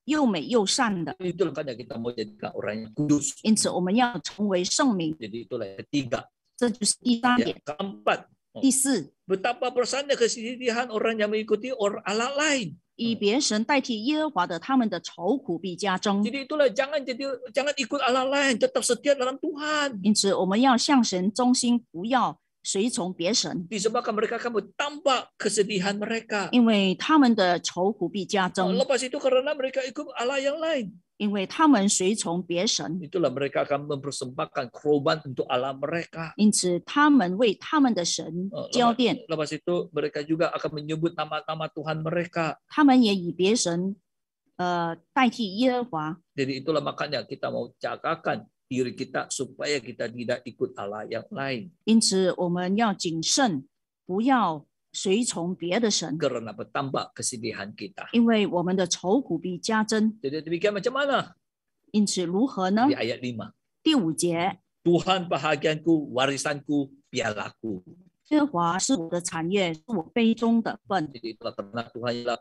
又美又善的。 Itulah makanya kita mau jadikan orang yang kudus. 因此，我们要成为圣名， Jadi itulah yang ketiga. 这就是第3 Yang 点。 keempat, 第4， betapa bersandar kesedihan orang yang mengikuti orang Allah lain. 以别神代替耶和华的，他们的愁苦必加增。 Jadi itulah jangan ikut Allah lain, tetap setia dalam Tuhan. 因此，我们要向神忠心，不要随从别神， Disebabkan mereka akan bertambah kesedihan mereka. 因为他们的愁苦必加增， Lepas itu karena mereka ikut Allah yang lain. 因为他们随从别神， Itulah mereka akan mempersembahkan korban untuk Allah mereka. 因此他们为他们的神交奠， Lepas itu mereka juga akan menyebut nama-nama Tuhan mereka. 他们也以别神代替耶和华。 Jadi itulah makanya kita mau jagakan diri kita supaya kita tidak ikut Allah yang lain. 因此我们要谨慎，不要随从别的神， Karena bertambah kesedihan kita. 因为我们的愁苦必加增。 Jadi demikian macam mana? 因此如何呢 Di？ayat 5. 第5节， Tuhan bahagianku, warisanku, pialaku. 耶和华是我的产业，是我杯中的份。 Jadi itulah karena Tuhan ialah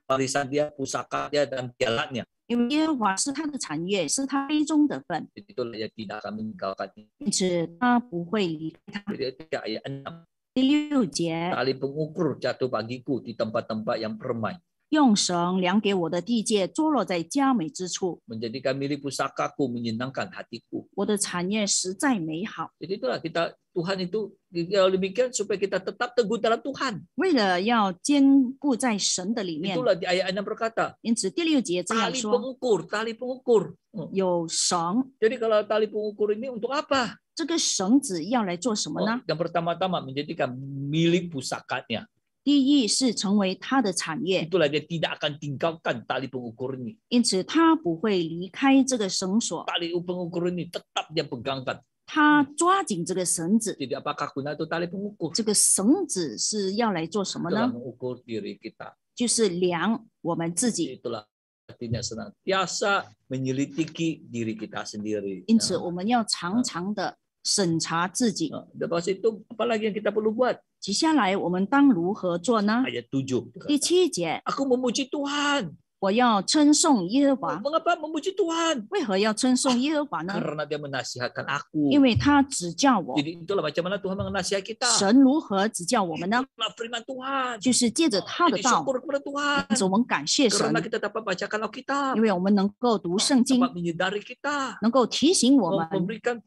warisan dia, pusaka dia, dan pialanya. 因为耶和华是他的产业，是他杯中的份， Jadi itulah dia tidak akan meninggalkannya. 因此他不会离开他。 Jadi itu ayat 6. 第6节， Tali pengukur jatuh bagiku di tempat-tempat yang permai. 用绳量给我的地界，坐落在佳美之处。 Menjadikan milik pusakaku, menyenangkan hatiku. 我的产业实在美好。 Jadi itulah kita, Tuhan itu kalau demikian supaya kita tetap teguh dalam Tuhan. 为了要坚固在神的里面， Itulah di ayat 6 berkata, 因此第6节这样 tali 说： pengukur, tali pengukur. 有绳， Jadi kalau tali pengukur ini untuk apa? 这个绳子要来做什么呢？ Yang pertama-tama menjadikan milik pusakanya. 第一是成为他的产业， Itulah dia tidak akan tinggalkan tali pengukur ini. 因此他不会离开这个绳索， Tali pengukur ini tetap dia pegangkan. 他抓紧这个绳子。 Jadi apakah guna itu tali pengukur? 这个绳子是要来做什么 Itulah 呢？ mengukur diri kita. 就是量我们自己。 Itulah artinya senantiasa menyelidiki diri kita sendiri. 因此，我们要常常的审查自己。 Lepas itu apalagi yang kita perlu buat? 接下来我们当如何做呢？ Ayat 7. 第7节， Aku memuji Tuhan. 我要称颂耶和华。 Mengapa memuji Tuhan? 为何要称颂耶和华呢？ Karena dia menasihatkan aku. 因为他指教我。 Jadi itulah macam mana Tuhan menasihati kita. 神如何指教我们呢？ Itulah firman Tuhan. 就是借着他的 Jadi 道， syukur kepada Tuhan. 因此我们感谢神， Karena kita dapat bacakan Alkitab. 因为我们能够读圣经， Dapat menyadari kita. 能够提醒我们， Memberikan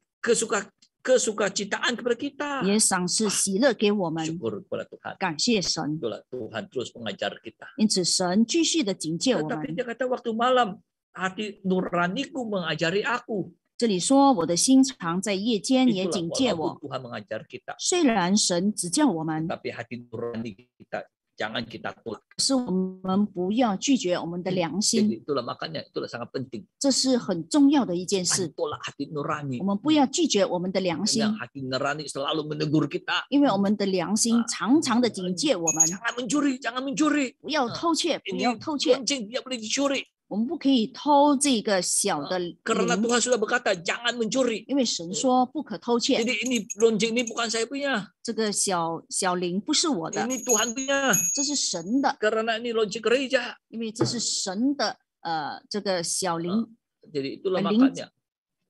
kesukacitaan kepada kita. 也赏赐喜乐给我们。 Syukur kepada Tuhan. 感谢神， Itulah Tuhan terus mengajar kita. 因此神继续的警戒我 Tetapi 们。 dia kata waktu malam hati nuraniku mengajari aku. 这里说我的心常在夜间也 Itulah 警戒 walaupun 我。 Tuhan mengajar kita. 虽然神指教我们， Tapi hati nurani kita jangan kita tolak. 可是我们不要拒绝我们的良心， Jadi itulah makanya itulah sangat penting. 这是很重要的一件 Jangan 事。 tolak hati nurani. 我们不要拒绝我们的良心， Yang hati nurani selalu menegur kita. 因为我们的良心常常的警戒我们， Jangan mencuri, jangan mencuri. 不要偷窃，不 Ini 要偷窃， lonceng tidak boleh dicuri. 我们不可以偷这个小的 Karena 铃， Tuhan sudah berkata jangan mencuri. 因为神说不可偷窃。 Jadi ini lonceng ini bukan saya punya. 这个小铃不是我的， Ini Tuhan punya. 这是神的， Karena ini lonceng gereja. 因为这是神的这个小铃， Jadi itulah Link. makanya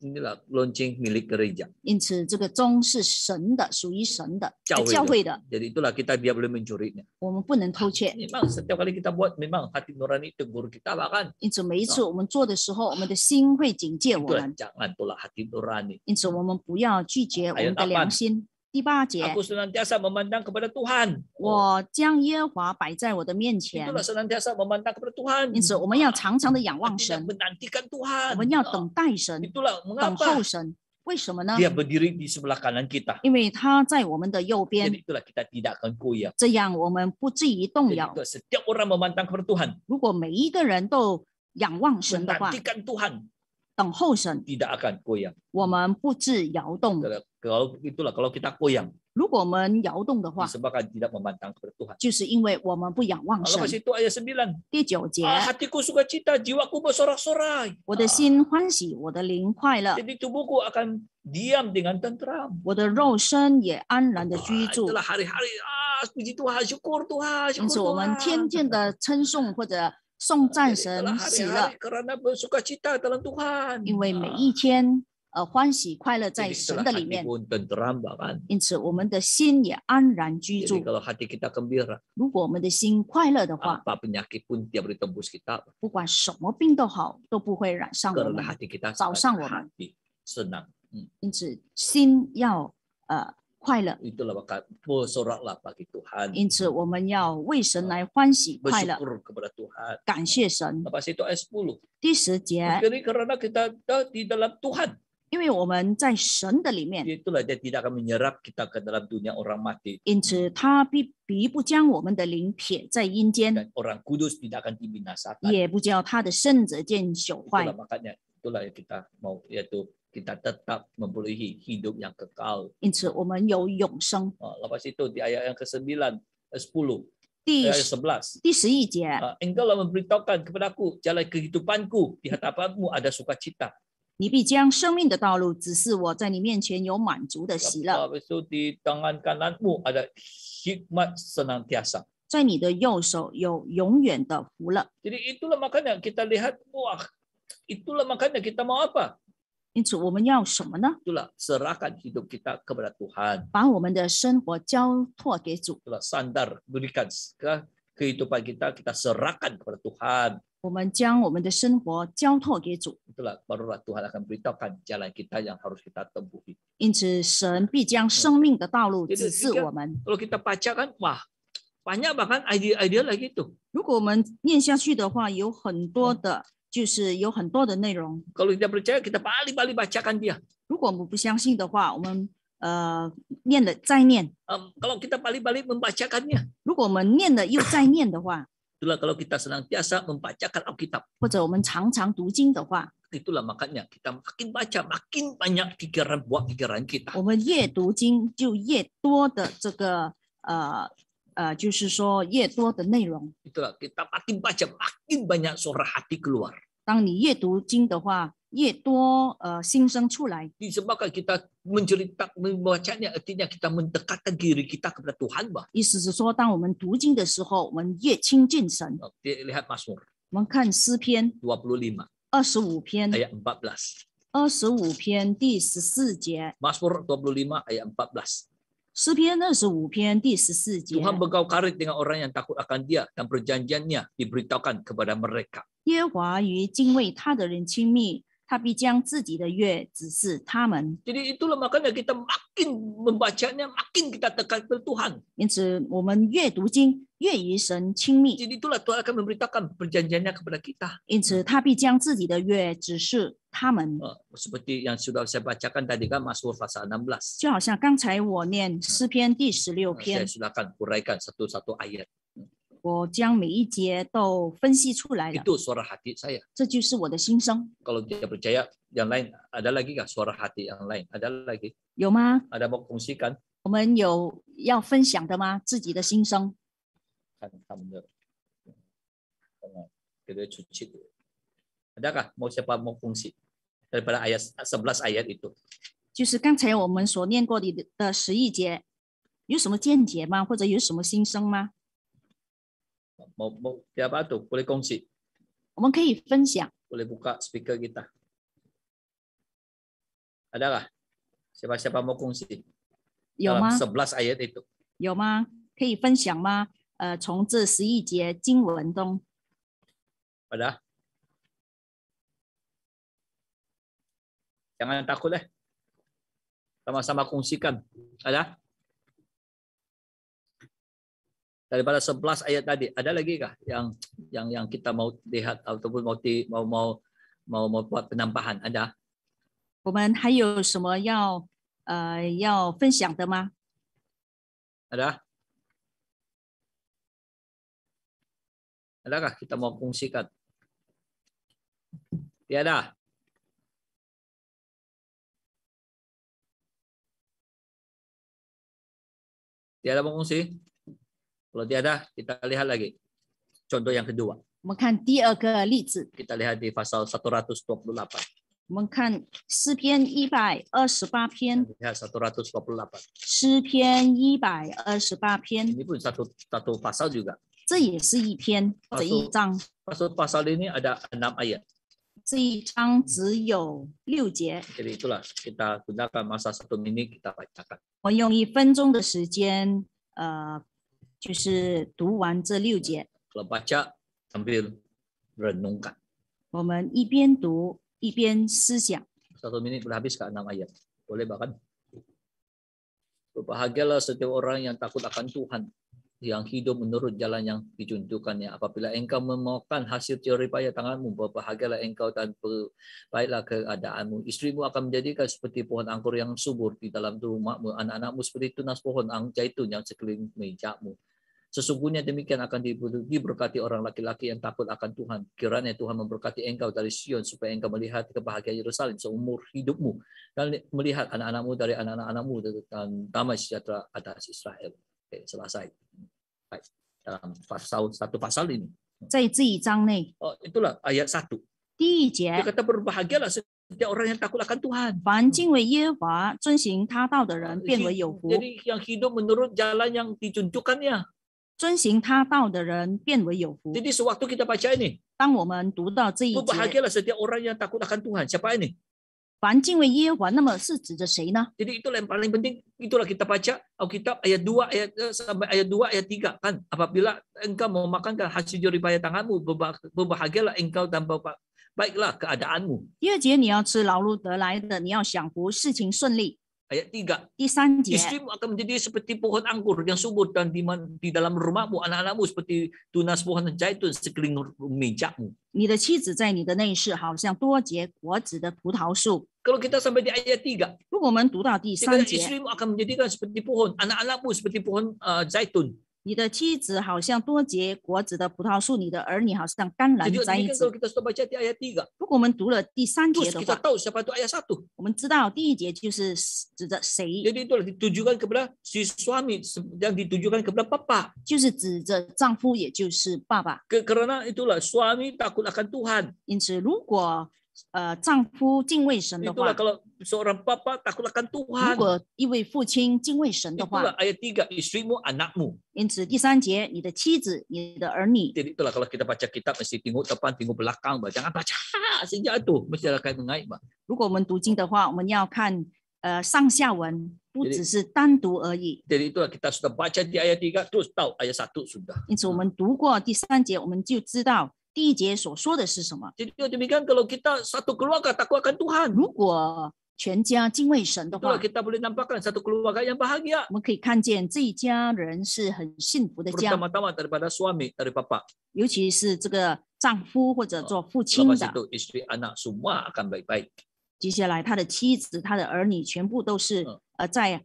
inilah lonceng milik gereja. 因此这个钟是神的，属于神的，教会的教会的， Jadi itulah kita dia boleh mencurinya. 我们不能偷窃。 Memang setiap kali kita buat memang hati nurani tegur kita bahkan 因此每一次我们做的时候，我们的心会警戒我 itulah 们， jangan tolak hati nurani. 因此我们不要拒绝我们的 Ayat 良心。第8节， Aku senantiasa memandang kepada Tuhan. 我将耶和华摆在我的面前， Itulah senantiasa memandang kepada Tuhan. 因此我们要常常的仰望 Tidak 神， menantikan 我 Tuhan. 们要等待神， Itulah 等 mengapa 候神。为什么呢？ dia berdiri di sebelah kanan kita. 因为他在我们的右边， Jadi itulah kita tidak akan goyah. 这样我们不至于动 Jadi 摇。 itu setiap orang memandang kepada Tuhan, 如果每一个人都仰望神的话， menantikan Tuhan, 等候神， tidak akan goyah. 我们不致摇动。 Kalau kita goyang, 如果我们摇动的话， disebabkan tidak memandang kepada Tuhan. 就是因为我们不仰望神。 Lepas itu ayat 9. 第9节， Hatiku sukacita, jiwaku bersorak-sorai. 我的心欢喜，我的灵快乐， Jadi tubuhku akan diam dengan tentram. 我的肉身也安然的居住。 Itulah hari-hari puji Tuhan, syukur Tuhan, 因 syukur 此，我们 Tuhan. 天天的称颂或者颂赞 Jadi 神 itulah 喜乐 hari-hari，karena bersukacita dalam Tuhan. 因为每一天欢喜快乐在 Jadi 神 itulah 的里 hati 面， pun tentram bahkan. 因此我们的心也安然居 Jadi 住。 kalau hati kita gembira, 如果我们的心快乐的话， apa penyakit pun dia boleh tembus kita. 不管什么病都好，都不会染上我 Karena 们。 hati kita早上我们 hati senang. 因此，心要快乐。 Itulah maka bersoraklah bagi Tuhan. 因此，我们要为神来欢喜快乐， Bersyukur kepada Tuhan. 感谢神。 Lepas itu ayat 10. 第10节， Karena kita di dalam Tuhan. 因为我们在神的里面， Itulah dia tidak akan menyerap kita ke dalam dunia orang mati. 因此他必不将我们的灵撇在阴间， Dan orang kudus tidak akan dibinasakan. 也不叫他的圣者见朽坏。 Itulah makanya itulah yang kita mau, yaitu kita tetap memperoleh hidup yang kekal. 因此，我们有永生。 Lepas itu di ayat yang ke-9, 10, 第 ayat 11. 第11节， Engkaulah memberitahukan kepadaku jalan kehidupanku, di hadapanmu ada sukacita. 你必将生命的道路指示我，在你面前有满足的喜乐， Lepas itu di tangan kananmu ada hikmat senantiasa. 在你的右手有永远的福乐。 Jadi itulah makanya kita lihat, wah, itulah makanya kita mau apa? 因此，我们要什么呢？ Itulah serahkan hidup kita kepada Tuhan. 把我们的生活交托给主， Itulah sandar, berikan kehidupan kita serahkan kepada Tuhan. 我们将我们的生活交托给主。 Itulah barulah Tuhan akan beritahukan jalan kita yang harus kita tempuhi. 因此，神必将生命的道路指示我们。 Kalau kita baca kan, wah, banyak bahkan ide-ide lagi itu. 如果我们念下去的话，有很多的，就是有很多的内容。 Kalau kita percaya, kita balik-balik bacakan dia. 如果我们不相信的话，我们念了再念。 Kalau kita balik-balik membacakannya, 如果我们念了又再念的话， itulah kalau kita senantiasa membacakan Alkitab. 或者我们常常读经的话， Itulah makanya kita makin baca, makin banyak pikiran buat pikiran kita. 我们越读经就越多的这个就是说越多的内容。 Itulah kita makin baca, makin banyak suara hati keluar. 当你越读经的话，越多心声出来。 Disebabkan kita membacanya, artinya kita mendekatkan diri kita kepada Tuhan. 意思是说，当我们读经的时候，我们越亲近神。 Lihat Mazmur 我们看诗篇25 25篇 ayat 14. 25篇第14节， Mazmur 25 ayat 14. 诗篇25篇第14节， Tuhan berkau karit dengan orang yang takut akan Dia dan perjanjiannya diberitahukan kepada mereka. 耶和华与敬畏他的人亲密，他必将自己的约指示他们。 Jadi itulah makanya kita makin membacanya, makin kita dekat kepada Tuhan. 因此，我们越读经，越与神亲密。 Jadi itulah Tuhan akan memberitahukan perjanjiannya kepada kita. 因此，他必将自己的约指示他们。 Seperti yang sudah saya bacakan tadi kan Mazmur pasal 16. 就好像刚才我念诗篇第16 Saya 篇， sudah akan uraikan satu-satu ayat. 我将每一节都分析出来了。 Itu suara hati saya. 这就是我的心声， Kalau dia percaya, yang lain ada lagi nggak suara hati yang lain? Ada lagi? 有吗？ Ada mau kongsikan? 我们有要分享的吗？自己的心声。 Kan kamu kita cuci. Adakah mau siapa mau kongsi daripada ayat 11 ayat itu? 就是刚才我们所念过的11节，有什么见解吗？或者有什么心声吗？ Mau siapa tuh? Boleh kongsi. 我们可以分享。 Boleh buka speaker kita. Adakah? Siapa-siapa mau kongsi? 有吗？ 11 ayat itu. 有吗？可以分享吗？从这11节经文中， Ada? Jangan takut deh. Sama-sama kongsikan. Ada? Daripada 11 ayat tadi, ada lagi kah yang kita mau lihat ataupun mau buat penambahan? Ada? 我们还有什么要分享的吗？ Ada? Adakah kita mau kongsikan? Tiada. Tiada mau kongsi? Kalau tiada, kita lihat lagi. Contoh yang kedua. 我们看第二个例子， Kita lihat di pasal 128. 我们看诗篇128篇， Lihat 128. 诗篇128篇， Ini pun satu pasal juga. 这也是一篇或者一章， Pasal ini ada 6 ayat. 这一章只有6节。 Jadi itulah kita gunakan masa 1 menit kita bacakan. 我用1分钟的时间，就是读完这6节。 Kalau baca sambil renungkan. 我们一边读一边思想。 1 menit sudah habis ke 6 ayat. Boleh bahkan. Berbahagialah setiap orang yang takut akan Tuhan, yang hidup menurut jalan yang ditunjukkannya. Apabila engkau memakan hasil jeripaya tanganmu, berbahagialah engkau dan baiklah keadaanmu. Istrimu akan menjadikan seperti pohon anggur yang subur di dalam rumahmu. Anak-anakmu seperti tunas pohon zaitun yang sekeliling mejamu. Sesungguhnya demikian akan diberkati orang laki-laki yang takut akan Tuhan. Kiranya Tuhan memberkati engkau dari Sion supaya engkau melihat kebahagiaan Yerusalem seumur hidupmu dan melihat anak-anakmu dari anak-anakmu dan damai sejahtera atas Israel. Oke, selesai. Baik. Dalam satu pasal ini. 在这一章内， Itulah ayat 1. 第一 Dia 节， kata berbahagialah setiap orang yang takut akan Tuhan. 凡敬畏耶和华、遵行他道的人，变为有福； Jadi yang hidup menurut jalan yang ditunjukkannya. 遵行他道的人，变为有福。 Jadi sewaktu kita baca ini, 当我们读到这一节， berbahagialah setiap orang yang takut akan Tuhan. Siapa ini? 凡敬畏耶和华，那么是指着谁呢？ Jadi itulah yang paling penting. Itulah kita baca Alkitab ayat 2 sampai ayat 2 ayat 3 kan. Apabila engkau mau makan hasil jeripaya tanganmu, berbahagialah engkau dan baiklah keadaanmu. 第二节你要吃劳碌得来的，你要享福，事情顺利。 Ayat 3. 第三节， Istrimu akan menjadi seperti pohon anggur yang subur dan di dalam rumahmu, anak-anakmu seperti tunas pohon zaitun sekeliling mejamu. 你的妻子在你的内室，好像多结果子的葡萄树。 Kalau kita sampai di ayat 3, 如果我们读到第 dia 三 kata, 节， istrimu akan menjadikan seperti pohon, anak-anakmu seperti pohon zaitun. 你的妻子好像多结果子的葡萄树，你的儿女好像甘蓝 Jadi 栽 demikian 子 kalau。kita sudah baca di ayat 3. 如果我们读了第三节 Terus 的 kita 话， tahu siapa itu ayat 1. 我们知道第一节就是指着谁， Jadi itulah ditujukan kepada si suami yang ditujukan kepada papa. 就是指着丈夫，也就是爸爸。 Karena itulah suami takut akan Tuhan. 因此，如果丈夫敬畏神的 Itulah 话， kalau seorang papa takut akan 如 Tuhan. 果一位父亲敬畏神的 Itulah 话， ayat 3, istrimu, anakmu. 因此第三节，你的妻子、你的儿女， Jadi itulah kalau kita baca kitab mesti tengok depan, tengok belakang. Jangan baca sejak itu. Mesti ada kait mengait. 如果我们读经的话，我们要看上下文，不只是单读而已。 Jadi itulah kita sudah baca di ayat 3, terus tahu ayat 1 sudah. 因此，我们读过第三节，我们就知道第一节所说的是什么。 Jadi demikian kalau kita satu keluarga takut akan Tuhan. 如果全家敬畏神的 Itulah 话， kita boleh nampakkan satu keluarga yang bahagia. 我们可以看见这一家人是很幸福的家， Pertama-tama daripada suami, dari papa. 尤其是这个丈夫或者做父亲 Lepas 的。 itu istri anak semua akan baik-baik. 接下来，他的妻子、他的儿女全部都是在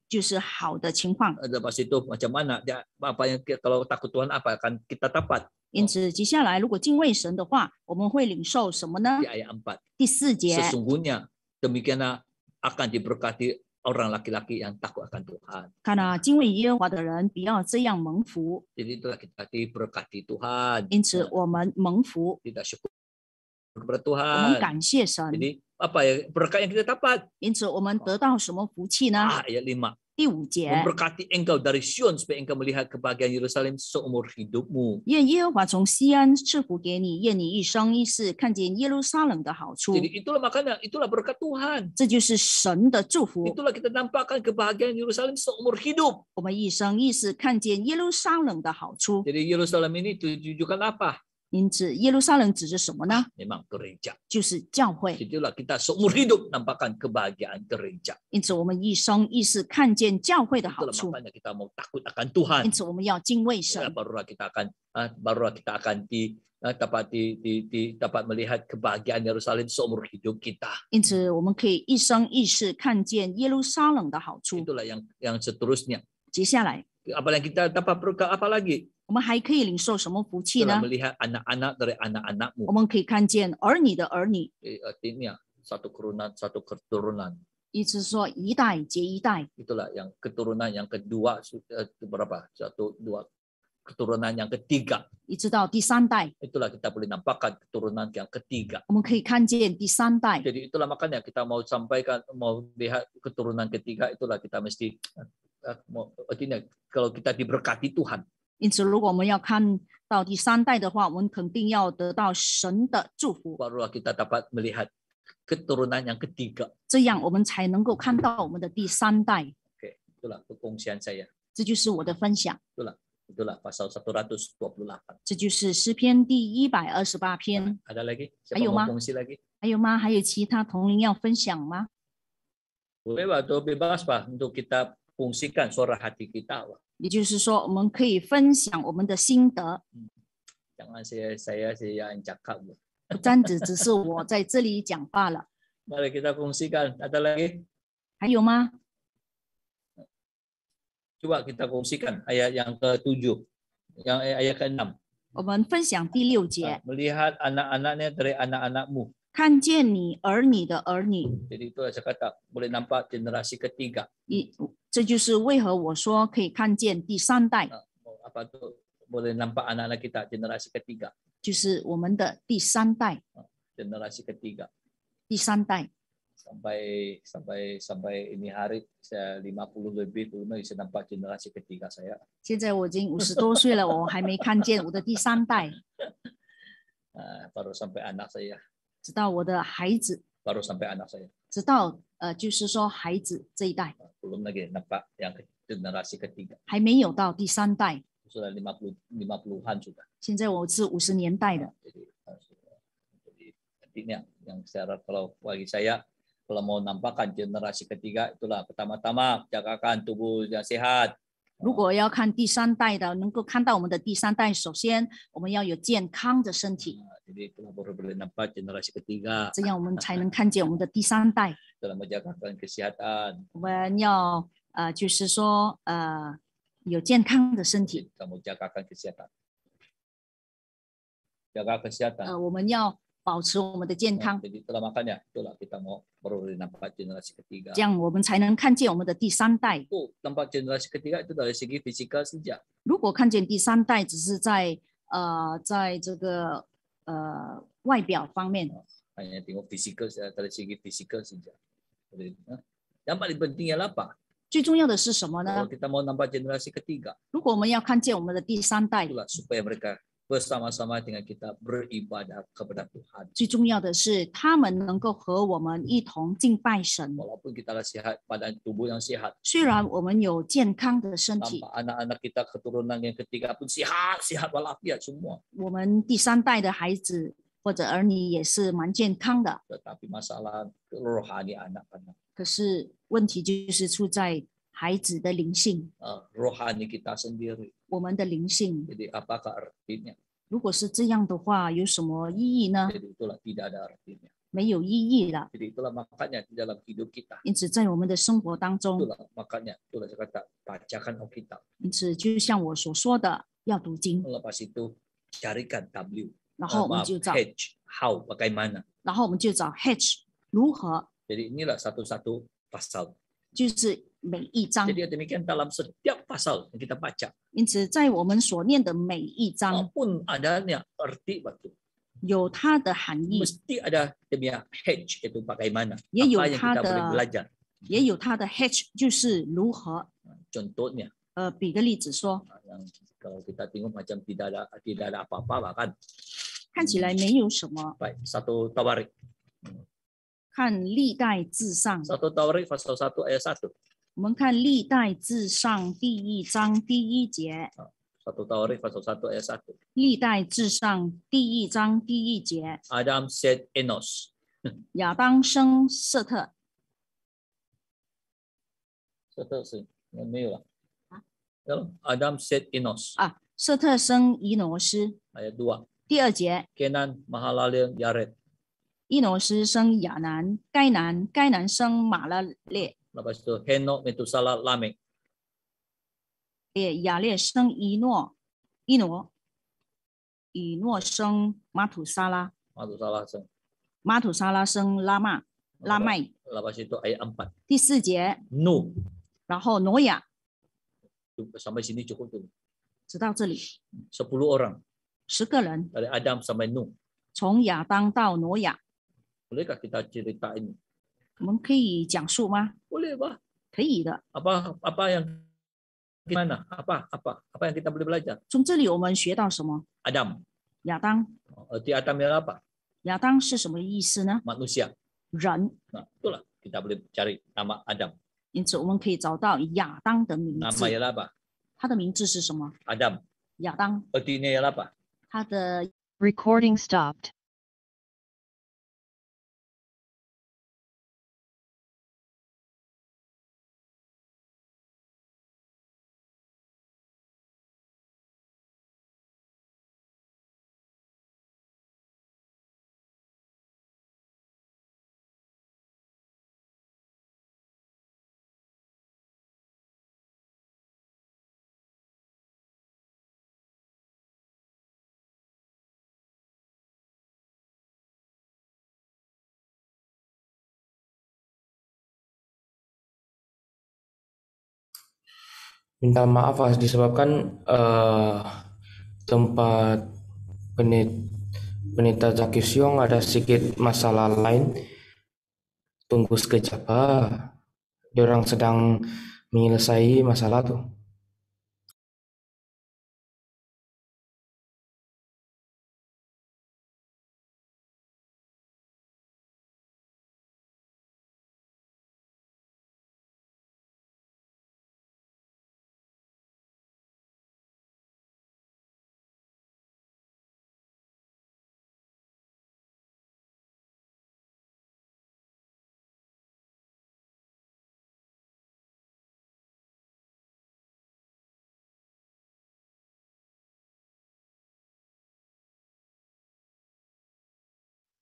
就是好的情况。 Lepas itu macam mana dia apa yang kalau takut Tuhan apa akan kita dapat? 因此，接下来如果敬畏神的话，我们会领受什么呢 Di？ayat 4. 第四节， Sesungguhnya demikianlah akan diberkati orang laki-laki yang takut akan Tuhan. 看啊，敬畏耶和华的人必要这样蒙福。 Jadi itulah kita diberkati Tuhan. 因此，我们蒙福， Kita syukur kepada 我们 Tuhan. 感谢神。 Jadi apa ya berkat yang kita dapat? 因此，我们得到什么福气呢？ Ayat 5. 第五节， Memberkati engkau dari Sion supaya engkau melihat kebahagiaan Yerusalem seumur hidupmu. 愿耶和华从西安赐福给你，愿你一生一世看见耶路撒冷的好处。 Jadi itulah makanya itulah berkat Tuhan. 这就是神的祝福。 Itulah kita nampakkan kebahagiaan Yerusalem seumur hidup. 我们一生一世看见耶路撒冷的好处。 Jadi Yerusalem ini tujukan apa? 因此，耶路撒冷指着什么呢？ Memang gereja. 就是教会。 Itulah kita seumur hidup nampakkan kebahagiaan gereja. 因此，我们一生一世看见教会的好 Itulah 处。 makanya kita mau takut akan Tuhan. 因此，我们要敬畏神。 Barulah kita akan dapat melihat kebahagiaan Yerusalem seumur hidup kita. 因此，我们可以一生一世看见耶路撒冷的好处。 Itulah yang seterusnya. 接下来， Apa yang kita dapat berkat apa lagi? 我们还可以领受什么福气 Itulah 呢？ melihat anak-anak dari 我 anak-anakmu. 们可以看见儿女的儿女， Artinya satu keturunan. 意思是说一代接一代。 Itulah yang keturunan yang kedua berapa? 1, 2 keturunan yang ketiga. 一直到第三代， Itulah kita boleh nampakkan keturunan yang ketiga. 我们可以看见第三代。 Jadi itulah makanya kita mau sampaikan, mau lihat keturunan ketiga, itulah kita mesti artinya kalau kita diberkati Tuhan. 因此，如果我们要看到第三代的话，我们肯定要得到神的祝福， Barulah kita dapat melihat keturunan yang ketiga. 这样我们才能够看到我们的第三代。 Oke, itulah perkongsian saya. 这就是我的分享， Itulah pasal 128. 这就是诗篇第128篇。 Ada lagi? Siapa Ayo, mau Ma. kongsi lagi? 还有吗？还有其他同龄要分享吗？ Boleh Pak, atau bebas Pak untuk kita fungsikan suara hati kita Pak. 也就是说，我们可以分享我们的心得， Jangan saya yang cakap. 不单只是我在这里讲罢了。 Mari kita fungsikan. Ada lagi? 还有吗？ Coba kita fungsikan ayat yang ke-7, yang ayat ke-6. 我们分享第6节， Melihat anak-anaknya dari anak-anakmu. 看见你儿女的儿女， Jadi itulah saya kata boleh nampak generasi ketiga. 这就是为何我说可以看见第3代， Apa tuh? Boleh nampak anak-anak kita generasi ketiga. 就是我们的第3代， Generasi ketiga. 第3代。 Sampai ini hari saya 50 lebih belum bisa nampak generasi ketiga saya. 现在我已经50多岁了，我还没看见我的第3代， Baru sampai anak saya. 直到我的孩子， Baru sampai anak saya. 直到就是说孩子这一代， Belum lagi nampak yang generasi ketiga. 还没有到第3代。 Sudah 50-an sudah. 现在我是50年代的， Jadi artinya yang secara kalau bagi saya kalau mau nampakkan generasi ketiga itulah pertama-tama jagakan tubuh yang sehat. 如果要看第3代的，能够看到我们的第3代，首先我们要有健康的身体， Jadi itulah baru boleh nampak generasi ketiga 这样我们才能看见我们的第3代。 dalam menjagakan kesehatan. 我们要就是说有健康的身体， Kamu jagakan kesehatan. Jaga kesehatan. 我们要保持我们的健康， Jadi itulah makanya itulah kita mau baru boleh nampak generasi ketiga. 这样我们才能看见我们的第3代。 Itu nampak generasi ketiga itu dari segi fisikal saja. 如果看见第3代只是在这个外表方面， Hanya tengok fisikal dari segi fisikal saja. Yang paling penting ialah apa? 最重要的是什么 Kalau 呢？ kita mau nampak generasi ketiga, 如果我们要看见我们的第3代， itulah supaya mereka bersama-sama dengan kita beribadah kepada Tuhan. 最重要的是他们能够和我们一同敬拜神。 Walaupun kita sehat, badan tubuh yang sehat, 虽然我们有健康的身体， nampak anak-anak kita keturunan yang ketiga pun sehat walafiat semua. 我们第3代的孩子或者儿女也是蛮健康的。 Tetapi masalah rohani anak-anak, 可是问题就是出在孩子的灵性， rohani kita sendiri. 我们的灵性。 Jadi apakah artinya? 如果是这样的话，有什么意义呢？ Jadi itulah tidak ada artinya. 没有意义了。 Jadi itulah makanya di dalam hidup kita. 因此，在我们的生活当中， Itulah makanya itulah saya kata bacakan Alkitab. 因此就像我所说的，要读经， Lepas itu carikan W. 然后我们 Maaf, 就找， H, how, bagaimana. 然后我们就找 H 如何， Jadi inilah satu-satu pasal. 就是每一章。 Jadi demikian dalam setiap pasal yang kita baca. 因此，在我们所念的每一章 Apapun adanya arti batu. 有它的含义， Mesti ada demikian H itu bagaimana. Ya, Apa yang kita ada. boleh belajar. 也有它的 H 就是如何。 Contohnya, 比个例子说， yang kalau kita tengok macam tidak ada apa-apa bahkan. 看起来没有什么。 Baik, satu Tawarik. 看历代至上， Satu Tawarik pasal 1 ayat 1. 我们看历代至上第1章第1节， Satu Tawarik pasal 1 ayat 1. 历代至上第1章第1节， Adam said Enos. 亚当生瑟特， 没有了。Adam said Enos. 瑟特生以挪斯。 Ayat 2. 第2节， Kenan, Mahalalel, Yared. 以挪斯生亚南，该南生马拉列， Lepas itu Henok, Metusala, Lamek. 亚列生以诺，以诺生马土沙拉， Metusala. 马土沙拉生拉麦。 Lepas itu ayat 4. 第4节， Nuh. 然后挪亚， Sampai sini cukup tuh. 直到这里10 orang. 10个人， Dari Adam sampai Nuh. 从亚当到挪亚， Bolehkah kita cerita ini? 我们可以讲述吗？ Boleh, Pak. 可以的。 Apa yang gimana? Apa yang kita boleh belajar? 从这里我们学到什么？ Adam. 亚当， Arti Adam ialah apa? 亚当是什么意思呢？ Manusia. 人。 Nah, itulah kita boleh cari nama Adam. 因此我们可以找到亚当的名 Nama 字， ialah apa? 他的名字是什么？ Adam. 亚当， Artinya ialah apa? 他的 Recording stopped. Minta maaf disebabkan tempat Penita Zaki Siong ada sedikit masalah lain. Tunggu sekejap, Diorang sedang menyelesaikan masalah tuh.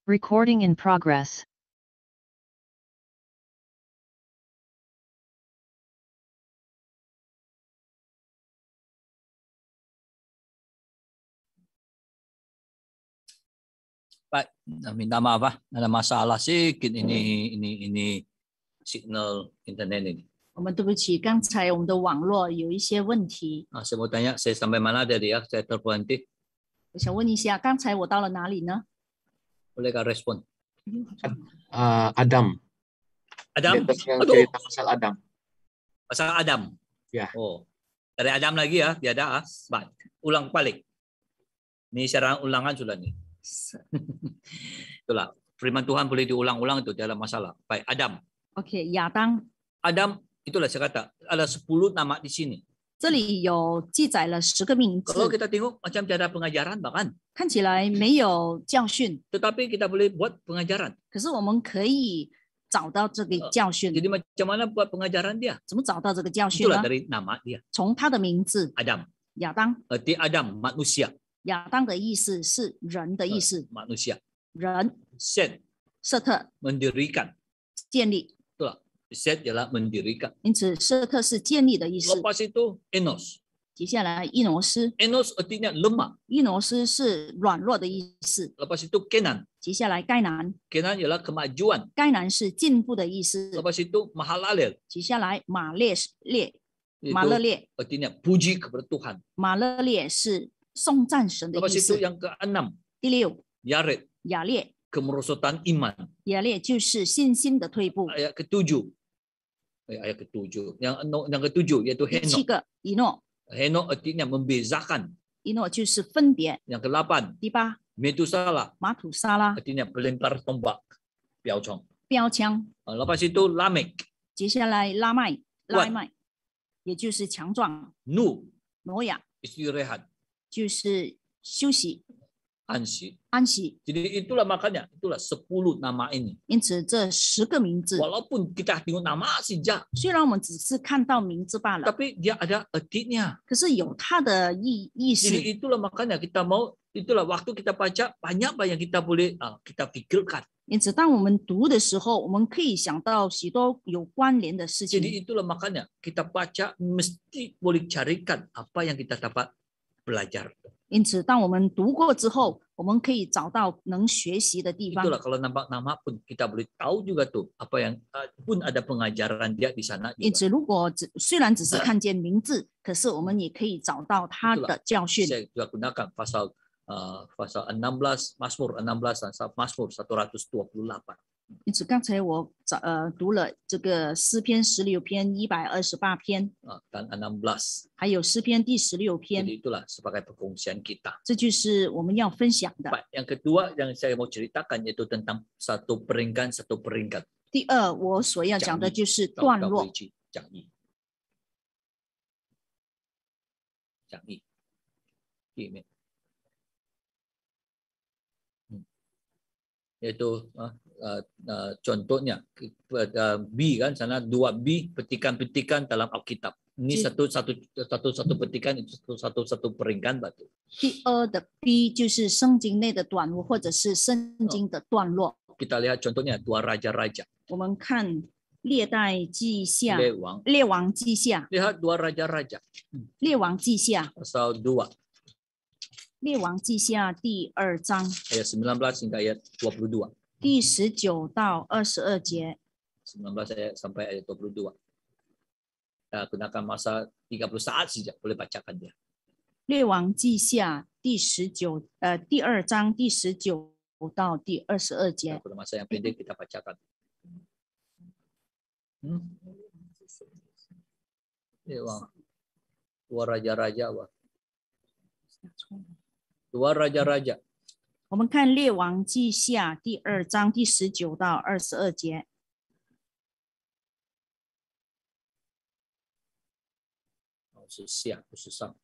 Recording in progress. Baik, minta maaf ada masalah sedikit ini signal internet ini. 我们对不起，刚才我们的网络有一些问题。 Saya mau tanya, saya sampai mana tadi ya? Saya telepon nanti. 我想问一下，刚才我到了哪里呢？ Bolehkah respon? Adam. Adam? Yang Aduh, cerita pasal Adam. pasal Adam. Ya. Oh, dari Adam lagi ya, tiada. Baik, ulang balik. Ini secara ulangan sudah nih. Itulah, firman Tuhan boleh diulang-ulang itu dalam masalah. Baik, Adam. OK， 亚当， Adam, itulah saya kata, ada 10 nama di sini. 这里有记载了10个名字， Kalau kita tengok macam tiada pengajaran bahkan. 看起来没有教训， Tetapi kita boleh buat pengajaran. 可是我们可以找到这个教训。 Jadi macam mana buat pengajaran dia? 怎么找到这个教训 Itulah 呢？ dari nama dia. 从他的名字 Adam. 亚当， Arti Adam, manusia. 亚当的意思是人的意思， Manusia. 人， Set, 舍特 mendirikan. 建立， Itulah. Set ialah mendirikan. 因此舍特是建立的意思。 Lepas itu Enos. 接下来伊挪斯， Enos artinya lemah. 伊挪斯是软弱的意思。 Lepas itu Kenan. 接下来该南， Kenan ialah kemajuan. 该南是进步的意思。 Lepas itu Mahalalel. 接下来马列列， Itu 马勒列， artinya puji kepada Tuhan. 马勒列是颂赞神的 Lepas 意 itu 思。 yang ke-6. 第六， Yared. 雅列， Kemerosotan iman. 雅列就是信心的退步。 Ayat ke-7. Ayat ke-7. Yang ke-7 yaitu 第七 Henok. 个以诺， Henok artinya membezakan. 以诺就是分别。 Yang ke-8. 第八， Metusala 马土沙拉 artinya pelempar tombak. Piaocong. 标枪。 Lepas itu Lamek. 接下来拉麦，也就是强壮。 Nu. 挪亚 Istirahat. 就是休息、 Ansi. 安息。 Jadi itulah makanya. Itulah 10 nama ini. 因此这10个名字， Walaupun kita tengok nama saja. 虽然我们只是看到名字罢了， Tapi dia ada artinya. 可是有它的意思。 Jadi itulah makanya kita mau. Itulah waktu kita baca. Banyak yang kita boleh kita fikirkan. 因此，当我们读的时候，我们可以想到许多有关联的事 Jadi 情。 itulah makanya kita baca mesti boleh carikan apa yang kita dapat belajar. 因此，当我们读过之后，我们可以找到能学习的地方。 Itulah kalau nampak nama pun kita boleh tahu juga tuh apa yang pun ada pengajaran dia di sana 因 juga. 此，如果虽然只是看见名字，可是我们也可以找到它的教训。 Saya juga gunakan pasal 16 Mazmur 16 dan Mazmur 128. 因此，刚才我读了这个诗篇16篇128篇， Dan 16. 还有诗篇第16篇， Jadi itulah sebagai perkongsian kita. 这就是我们要分享的。 Baik, yang kedua yang saya mau ceritakan yaitu tentang satu peringkat. 第二，我所要讲的就是段落。讲义。Yaitu contohnya B kan sana 2B petikan-petikan dalam Alkitab. Ini satu petikan itu satu peringkat batu. 第二的 B 就是圣经内的短落，或者是圣经的段落。 Kita lihat contohnya 2 raja-raja. 我们看列代记下、 Lewang. 列王记下、 Lihat 2 raja-raja. 列王记下、 Pasal 2列王记下第2章 ayat 19 hingga ayat 22. 第19到22节。 19 ayat sampai ayat 22. gunakan masa 30 saat saja, boleh bacakan dia. 列王记下第2章第19到第22节。 Kalau masa yang pendek kita bacakan. Dua raja-raja. Dua raja-raja. 我们看列王记下第2章第19到22节。 是下，不是上。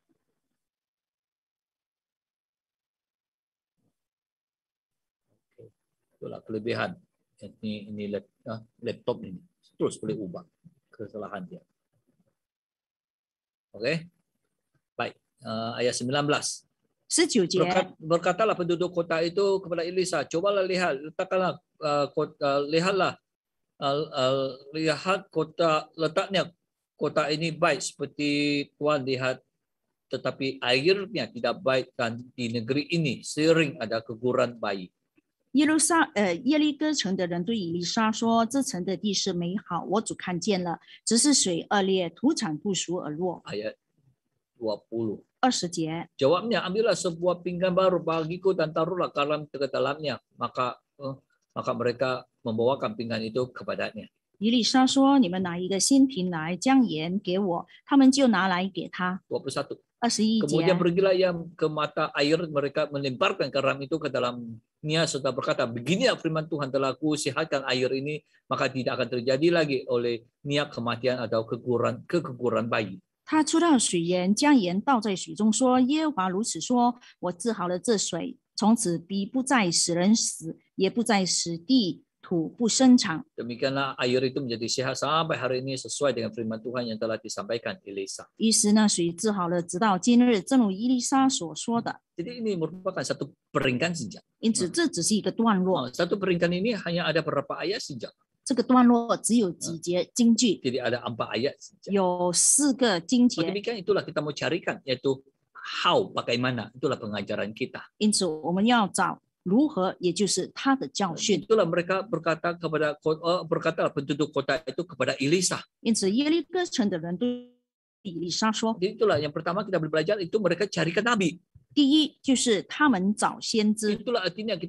Itulah kelebihan. Ini laptop ini terus boleh ubah kesalahan dia. Oke, baik. Ayat 19. 19节， Berkatalah penduduk kota itu kepada Elisa, cobalah lihat, letakkanlah lihatlah, lihat kota, letaknya kota ini baik seperti Tuhan lihat, tetapi airnya tidak baik dan di negeri ini sering ada keguguran bayi. 耶利哥城的人对以利沙说：“这城的地势美好，我主看见了，只是水恶劣，土产不熟而落。” Ayat 20. 20节， Jawabnya, ambillah sebuah pinggan baru bagiku dan taruhlah garam ke dalamnya. Maka mereka membawakan pinggan itu kepadanya. 以利沙说：“你们拿一个新瓶来，将盐给我。”他们就拿来给他。 21. 21 Kemudian 节， pergilah ia ke mata air, mereka melemparkan garam itu ke dalamnya serta berkata, beginilah firman Tuhan, telah kusihatkan air ini, maka tidak akan terjadi lagi oleh niat kematian atau keguguran bayi. 他出到水源，将盐倒在水中，说：“耶和华如此说：我治好了这水，从此必不再使人死，也不再使地土不生长。” Demikianlah air itu menjadi sehat sampai hari ini sesuai dengan firman Tuhan yang telah disampaikan Elisa. 于是呢，水治好了，直到今日，正如伊丽莎所说的。 Jadi ini merupakan satu peringkat saja. 因此，这只是一个段落， Satu peringkat ini hanya ada beberapa ayat saja. 这个段落只有几节经句， Jadi ada 4 ayat saja. 有4个经 Oh, 节。 demikian itulah kita mau carikan, yaitu how, bagaimana. Itulah pengajaran kita. 因此，我们要找如何，也就是他的教训。 Itulah mereka berkata penduduk kota itu kepada Elisa. 因此，耶利哥城的人对以利沙说 Jadi itulah yang pertama kita belajar itu mereka carikan nabi.：“ 第一，就是他们找先知， Itulah artinya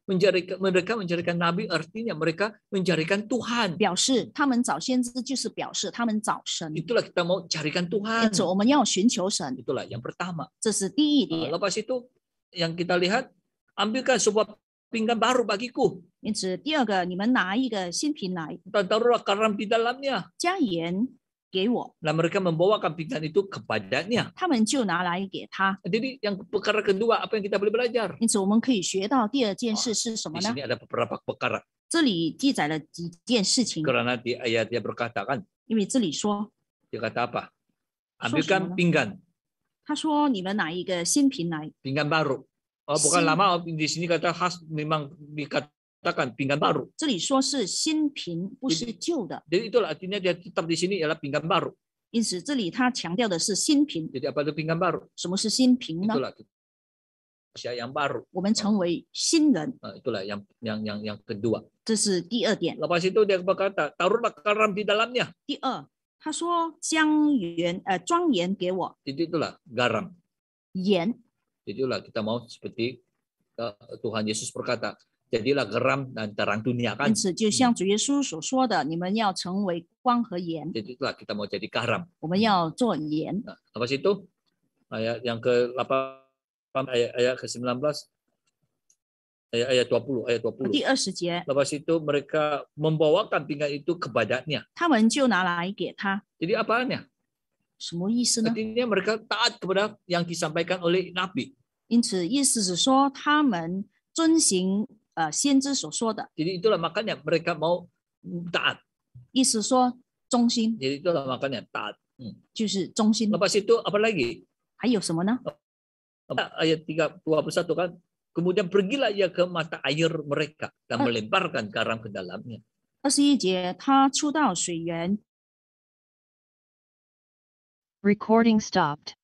mereka mencarikan nabi, artinya mereka mencarikan Tuhan. 表示他们找先知，就是表示他们找神。 Itulah kita mau carikan Tuhan. 因此，我们要寻求神， Itulah yang pertama. 这是第一点。 Lepas itu yang kita lihat, ambilkan sebuah pinggan baru bagiku 因此，第二个，你们拿一个新瓶来， dan taruhlah garam di dalamnya. 加盐给我， Nah, mereka membawakan pinggan itu kepadanya. 他们就拿来给他。 Jadi yang perkara kedua, apa yang kita boleh belajar? 因此，我们可以学到第二件事是什么 Di 呢？ sini ada beberapa perkara. 这里记载了几件事情， Karena di ayat dia berkata kan, 因为这里说， dia kata apa? 说什么 Ambilkan 呢？ pinggan, 他说你们拿一个新瓶来， pinggan baru. Oh, bukan Sin- lama, di sini kata khas memang dikatakan pinggan baru. 这里说是新瓶，不是旧的。 Jadi itulah artinya dia tetap di sini ialah pinggan baru. 因此，这里他强调的是新瓶。 Jadi apa itu pinggan baru? 什么是新瓶呢？ Itulah manusia yang baru. 我们成为新人， Itulah yang kedua. 这是第二点。 Lepas itu dia berkata, taruhlah garam di dalamnya. 第二，他说将庄盐给我， Jadi itulah garam. 盐。 Itulah kita mau seperti Tuhan Yesus berkata, jadilah garam dan terang dunia 因 kan. 此，就像主耶稣所说的，你们要成为光和盐， Jadi itulah kita mau jadi garam. 我们要做盐。 Nah, lepas itu ayat yang ke-8 ayat ke-19 ayat 20 ayat 20. 第20节， Lepas itu mereka membawakan pinggan itu kepadanya. 他们就拿来给他， Jadi apanya? 什么意思呢？ Artinya mereka taat kepada yang disampaikan oleh nabi. 因此，意思是说他们遵行先知所说的， Jadi itulah makanya mereka mau taat. 意思说忠心 Jadi itulah makanya taat. 就是忠心。 Lepas itu apa lagi? 还有什么呢？ Ayat 21 kan. Kemudian pergilah ia ke mata air mereka dan melemparkan garam ke dalamnya. 21节，他出到水源， Recording stopped.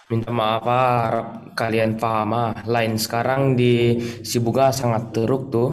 Minta maaf harap kalian paham Line sekarang di Sibuga sangat teruk tuh.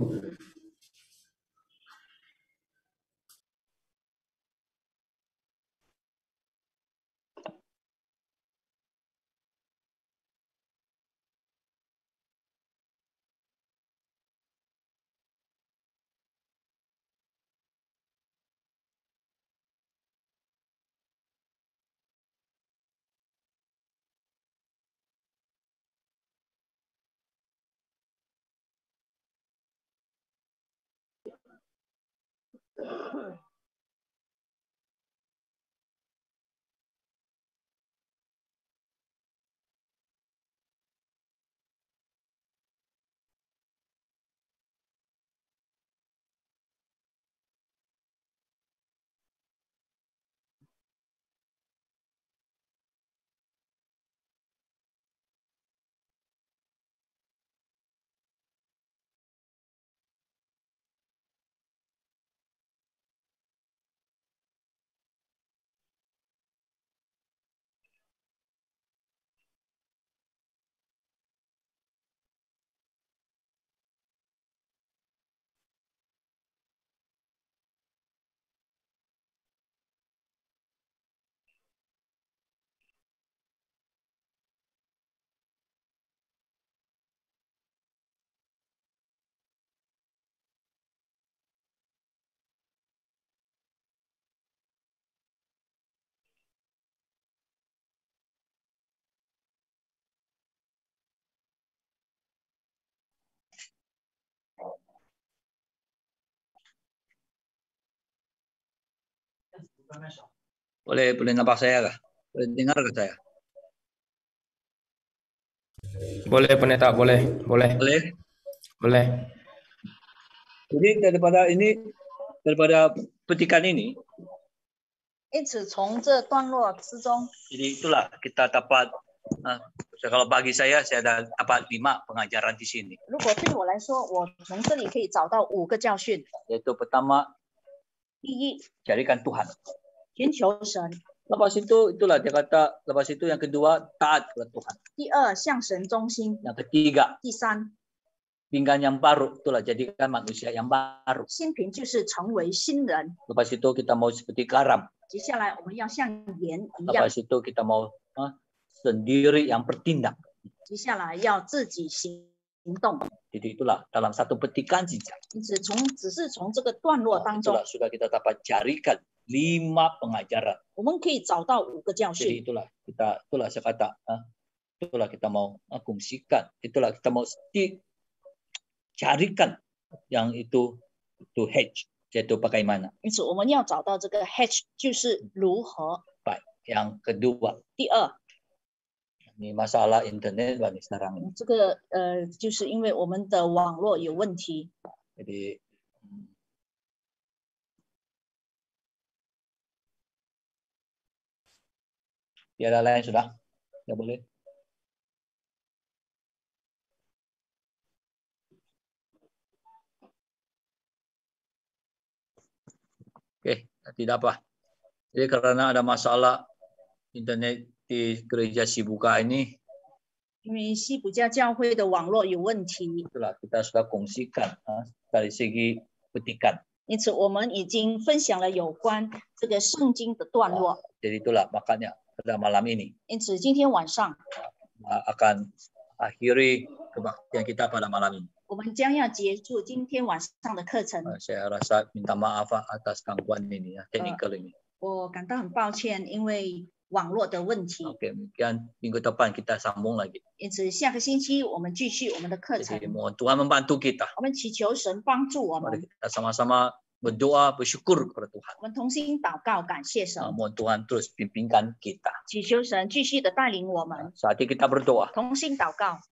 Boleh nampak saya kah? Boleh dengar ke saya? Boleh pendeta, boleh. Boleh. Boleh. Jadi daripada petikan ini, 因此，从这段落之中， jadi itulah kita dapat. Kalau bagi saya dapat 5 pengajaran di sini. 如果对我来说，我从这里可以找到5个教训。 Yaitu pertama, 第一， carikan Tuhan. 寻求神； Lepas itu itulah dia kata. Lepas itu yang kedua, taat kepada Tuhan. 第二，向神忠心； Yang ketiga, 第三， pinggan yang baru. Itulah jadikan manusia yang baru. 新瓶就是成为新人。 Lepas itu kita mau seperti garam. 接下来，我们要像盐一样。 Lepas itu kita mau sendiri yang bertindak. 接下来要自己行动。 Jadi itulah dalam satu petikan saja. 因此，只是从这个段落当中， Itulah sudah kita dapat carikan 5 pengajaran. 我们可以找到5个教 Jadi 训。 itulah saya kata, itulah kita mau kongsikan, itulah kita mau carikan yang itu hedge, yaitu bagaimana. 因此，我们要找到这个 hedge 就是如何。 Baik, yang kedua, 第二， ini masalah internet bagi sekarang ini. 这个就是因为我们的网络有问题。 Jadi tiada lain sudah, ya boleh. Oke, tidak apa. Jadi karena ada masalah internet di gereja Sibuga ini, 因为西普家教会的网络有问题， itulah kita sudah kongsikan dari segi petikan. 因此我们已经分享了有关这个圣经的段落。 Jadi itulah makanya pada malam ini 因此今天晚上 akan akhiri kebaktian kita pada malam ini. 我们将要结束今天晚上的课程。 Saya rasa minta maaf atas gangguan ini ya, teknikal ini. 我感到很抱歉，因为网络的问题。 Oke, mungkin minggu depan kita sambung lagi. 因此下个星期我们继续我们的课程 Jadi。mohon Tuhan membantu kita. 我们祈求神帮助我 Mari 们， kita sama-sama berdoa, bersyukur kepada Tuhan. 我们同心祷告，感谢神， Mohon Tuhan terus pimpinkan kita. 祈求神继续的带领我们， Saat ini kita berdoa. 同心祷告。